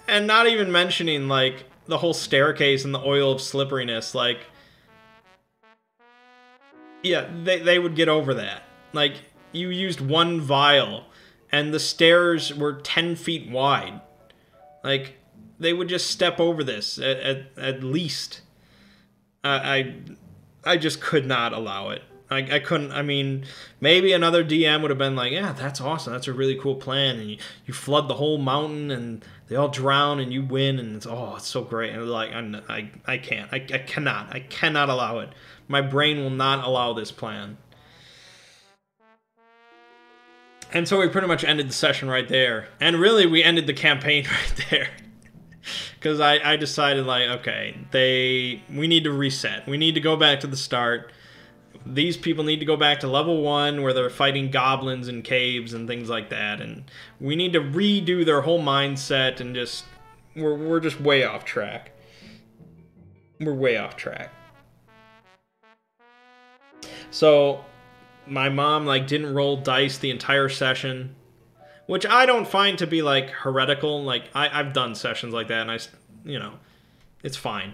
and not even mentioning, like, the whole staircase and the oil of slipperiness, like, yeah, they would get over that. Like, you used one vial, and the stairs were 10 feet wide. Like, they would just step over this, at least. I just could not allow it. I couldn't, I mean, maybe another DM would have been like, yeah, that's awesome, that's a really cool plan, and you flood the whole mountain, and they all drown, and you win, and it's so great, and like, I can't, I cannot allow it. My brain will not allow this plan. And so we pretty much ended the session right there, and really, we ended the campaign right there. Because I decided, like, okay, we need to reset. We need to go back to the start. These people need to go back to level 1 where they're fighting goblins in caves and things like that. And we need to redo their whole mindset and just... We're just way off track. We're way off track. So, my mom, like, didn't roll dice the entire session. Which I don't find to be, like, heretical. Like, I've done sessions like that, and you know, it's fine.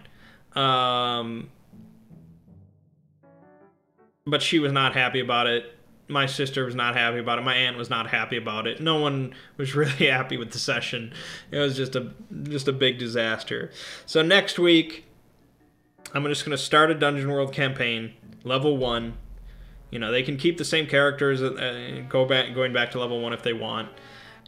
But she was not happy about it. My sister was not happy about it. My aunt was not happy about it. No one was really happy with the session. It was just a big disaster. So next week, I'm just going to start a Dungeon World campaign, level 1. You know, they can keep the same characters, going back to level 1 if they want.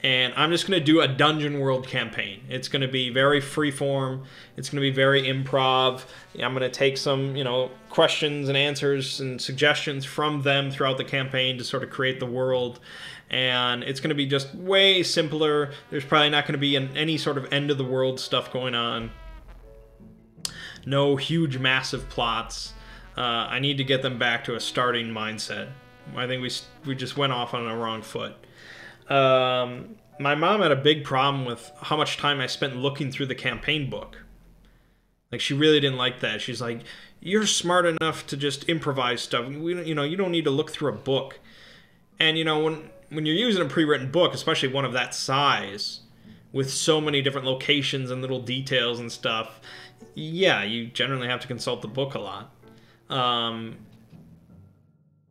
And I'm just going to do a Dungeon World campaign. It's going to be very freeform. It's going to be very improv. I'm going to take some, you know, questions and answers and suggestions from them throughout the campaign to sort of create the world. And it's going to be just way simpler. There's probably not going to be any sort of end-of-the-world stuff going on. No huge, massive plots. I need to get them back to a starting mindset. I think we just went off on the wrong foot. My mom had a big problem with how much time I spent looking through the campaign book. Like, she really didn't like that. She's like, you're smart enough to just improvise stuff. You know, you don't need to look through a book. And, you know, when you're using a pre-written book, especially one of that size, with so many different locations and little details and stuff, yeah, you generally have to consult the book a lot.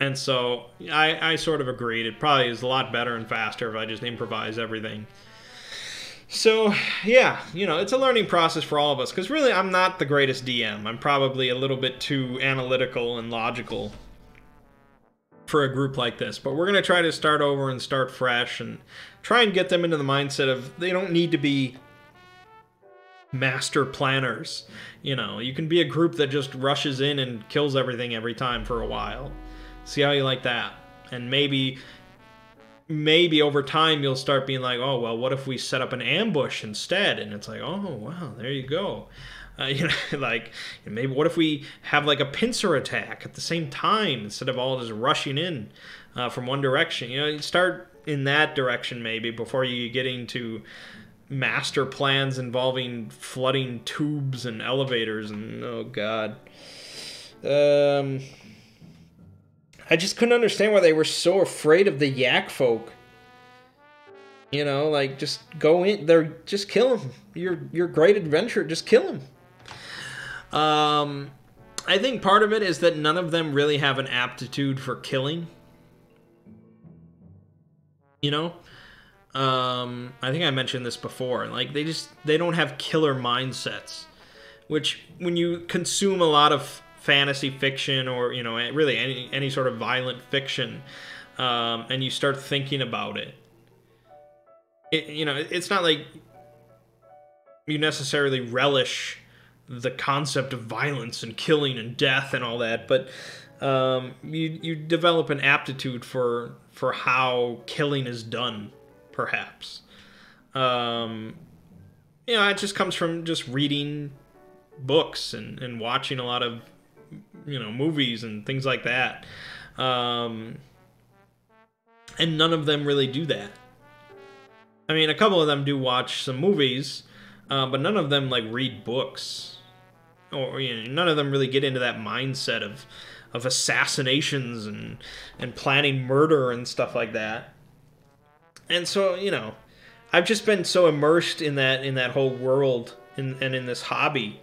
And so I sort of agreed. It probably is a lot better and faster if I just improvise everything. So, yeah, you know, it's a learning process for all of us, because really I'm not the greatest DM. I'm probably a little bit too analytical and logical for a group like this. But we're going to try to start over and start fresh and try and get them into the mindset of they don't need to be master planners. You know, you can be a group that just rushes in and kills everything every time for a while. See how you like that. And maybe over time you'll start being like, oh, well, what if we set up an ambush instead? And it's like, oh, wow, there you go. You know, like, maybe what if we have like a pincer attack at the same time instead of all just rushing in from one direction? You know, you start in that direction maybe before you get into master plans involving flooding tubes and elevators and, oh, God. I just couldn't understand why they were so afraid of the yak folk. You know, like, just go in there, just kill them. You're a great adventurer, just kill them. I think part of it is that none of them really have an aptitude for killing. You know? I think I mentioned this before. Like, they don't have killer mindsets. Which, when you consume a lot of fantasy fiction or, you know, really any sort of violent fiction, and you start thinking about it, you know, it's not like you necessarily relish the concept of violence and killing and death and all that, but you develop an aptitude for how killing is done, perhaps. You know, it just comes from just reading books and watching a lot of, you know, movies and things like that. And none of them really do that. I mean, a couple of them do watch some movies, but none of them, like, read books. Or, you know, none of them really get into that mindset of assassinations and planning murder and stuff like that. And so, you know, I've just been so immersed in that whole world and in this hobby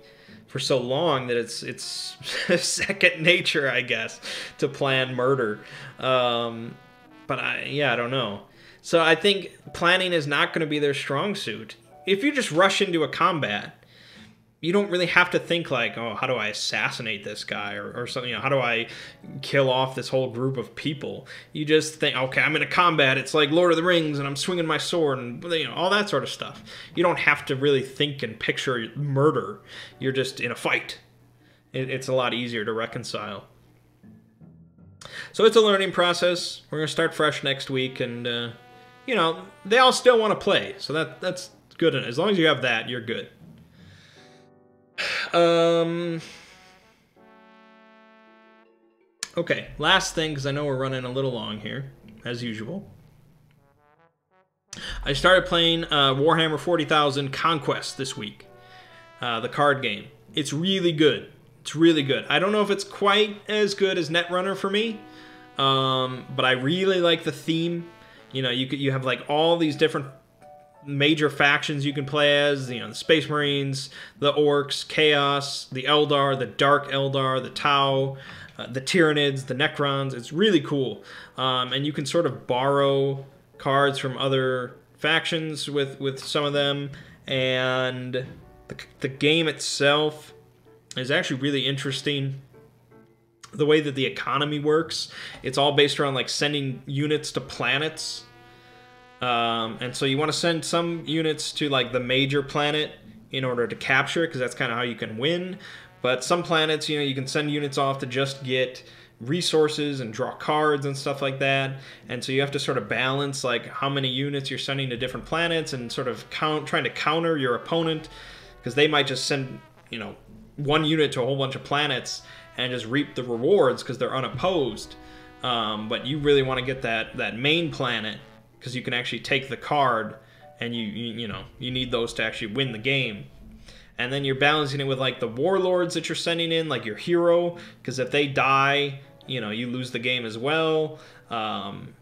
for so long that it's second nature, I guess, to plan murder. But I don't know. So I think planning is not going to be their strong suit. If you just rush into a combat, you don't really have to think like, oh, how do I assassinate this guy or something? You know, how do I kill off this whole group of people? You just think, okay, I'm in a combat. It's like Lord of the Rings, and I'm swinging my sword, and, you know, all that sort of stuff. You don't have to really think and picture murder. You're just in a fight. It's a lot easier to reconcile. So it's a learning process. We're going to start fresh next week, and you know, they all still want to play, so that's good. As long as you have that, you're good. Okay, last thing, because I know we're running a little long here, as usual. I started playing Warhammer 40,000 Conquest this week, the card game. It's really good. It's really good. I don't know if it's quite as good as Netrunner for me, but I really like the theme. You know, you have like all these different major factions you can play as. You know, the Space Marines, the Orcs, Chaos, the Eldar, the Dark Eldar, the Tau, the Tyranids, the Necrons. It's really cool, and you can sort of borrow cards from other factions with some of them, and the game itself is actually really interesting. The way that the economy works, it's all based around like sending units to planets, and so you want to send some units to like the major planet in order to capture it, because that's kind of how you can win. But some planets, you know, you can send units off to just get resources and draw cards and stuff like that, and so you have to sort of balance like how many units you're sending to different planets and sort of trying to counter your opponent, because they might just send, you know, one unit to a whole bunch of planets and just reap the rewards because they're unopposed. But you really want to get that main planet, because you can actually take the card, and you know, you need those to actually win the game. And then you're balancing it with like the warlords that you're sending in, like your hero, because if they die, you know, you lose the game as well. And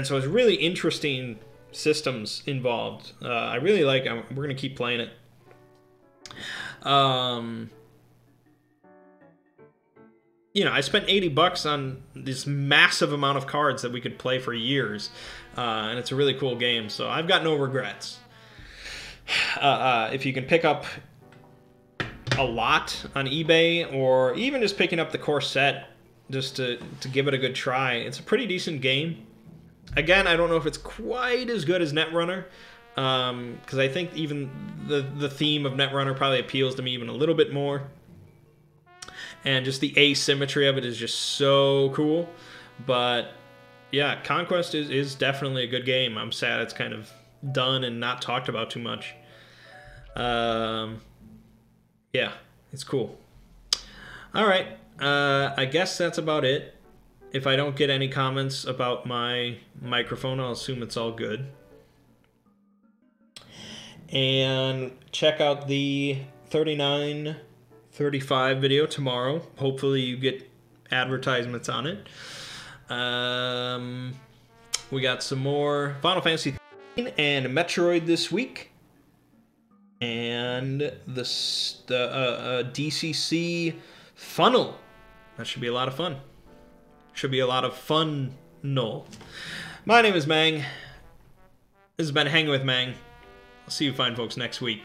so it's really interesting systems involved. I really like it. We're going to keep playing it. You know, I spent $80 on this massive amount of cards that we could play for years. And it's a really cool game, so I've got no regrets. If you can pick up a lot on eBay, or even just picking up the core set just to give it a good try, it's a pretty decent game. Again, I don't know if it's quite as good as Netrunner, because I think even the theme of Netrunner probably appeals to me even a little bit more. And just the asymmetry of it is just so cool. But yeah, Conquest is definitely a good game. I'm sad it's kind of done and not talked about too much. Yeah, it's cool. All right, I guess that's about it. If I don't get any comments about my microphone, I'll assume it's all good. And check out the 39-35 video tomorrow. Hopefully you get advertisements on it. We got some more Final Fantasy and Metroid this week, and the DCC funnel. That should be a lot of fun. Should be a lot of fun. No. My name is Mangg. This has been Hanging with Mangg. I'll see you fine folks next week.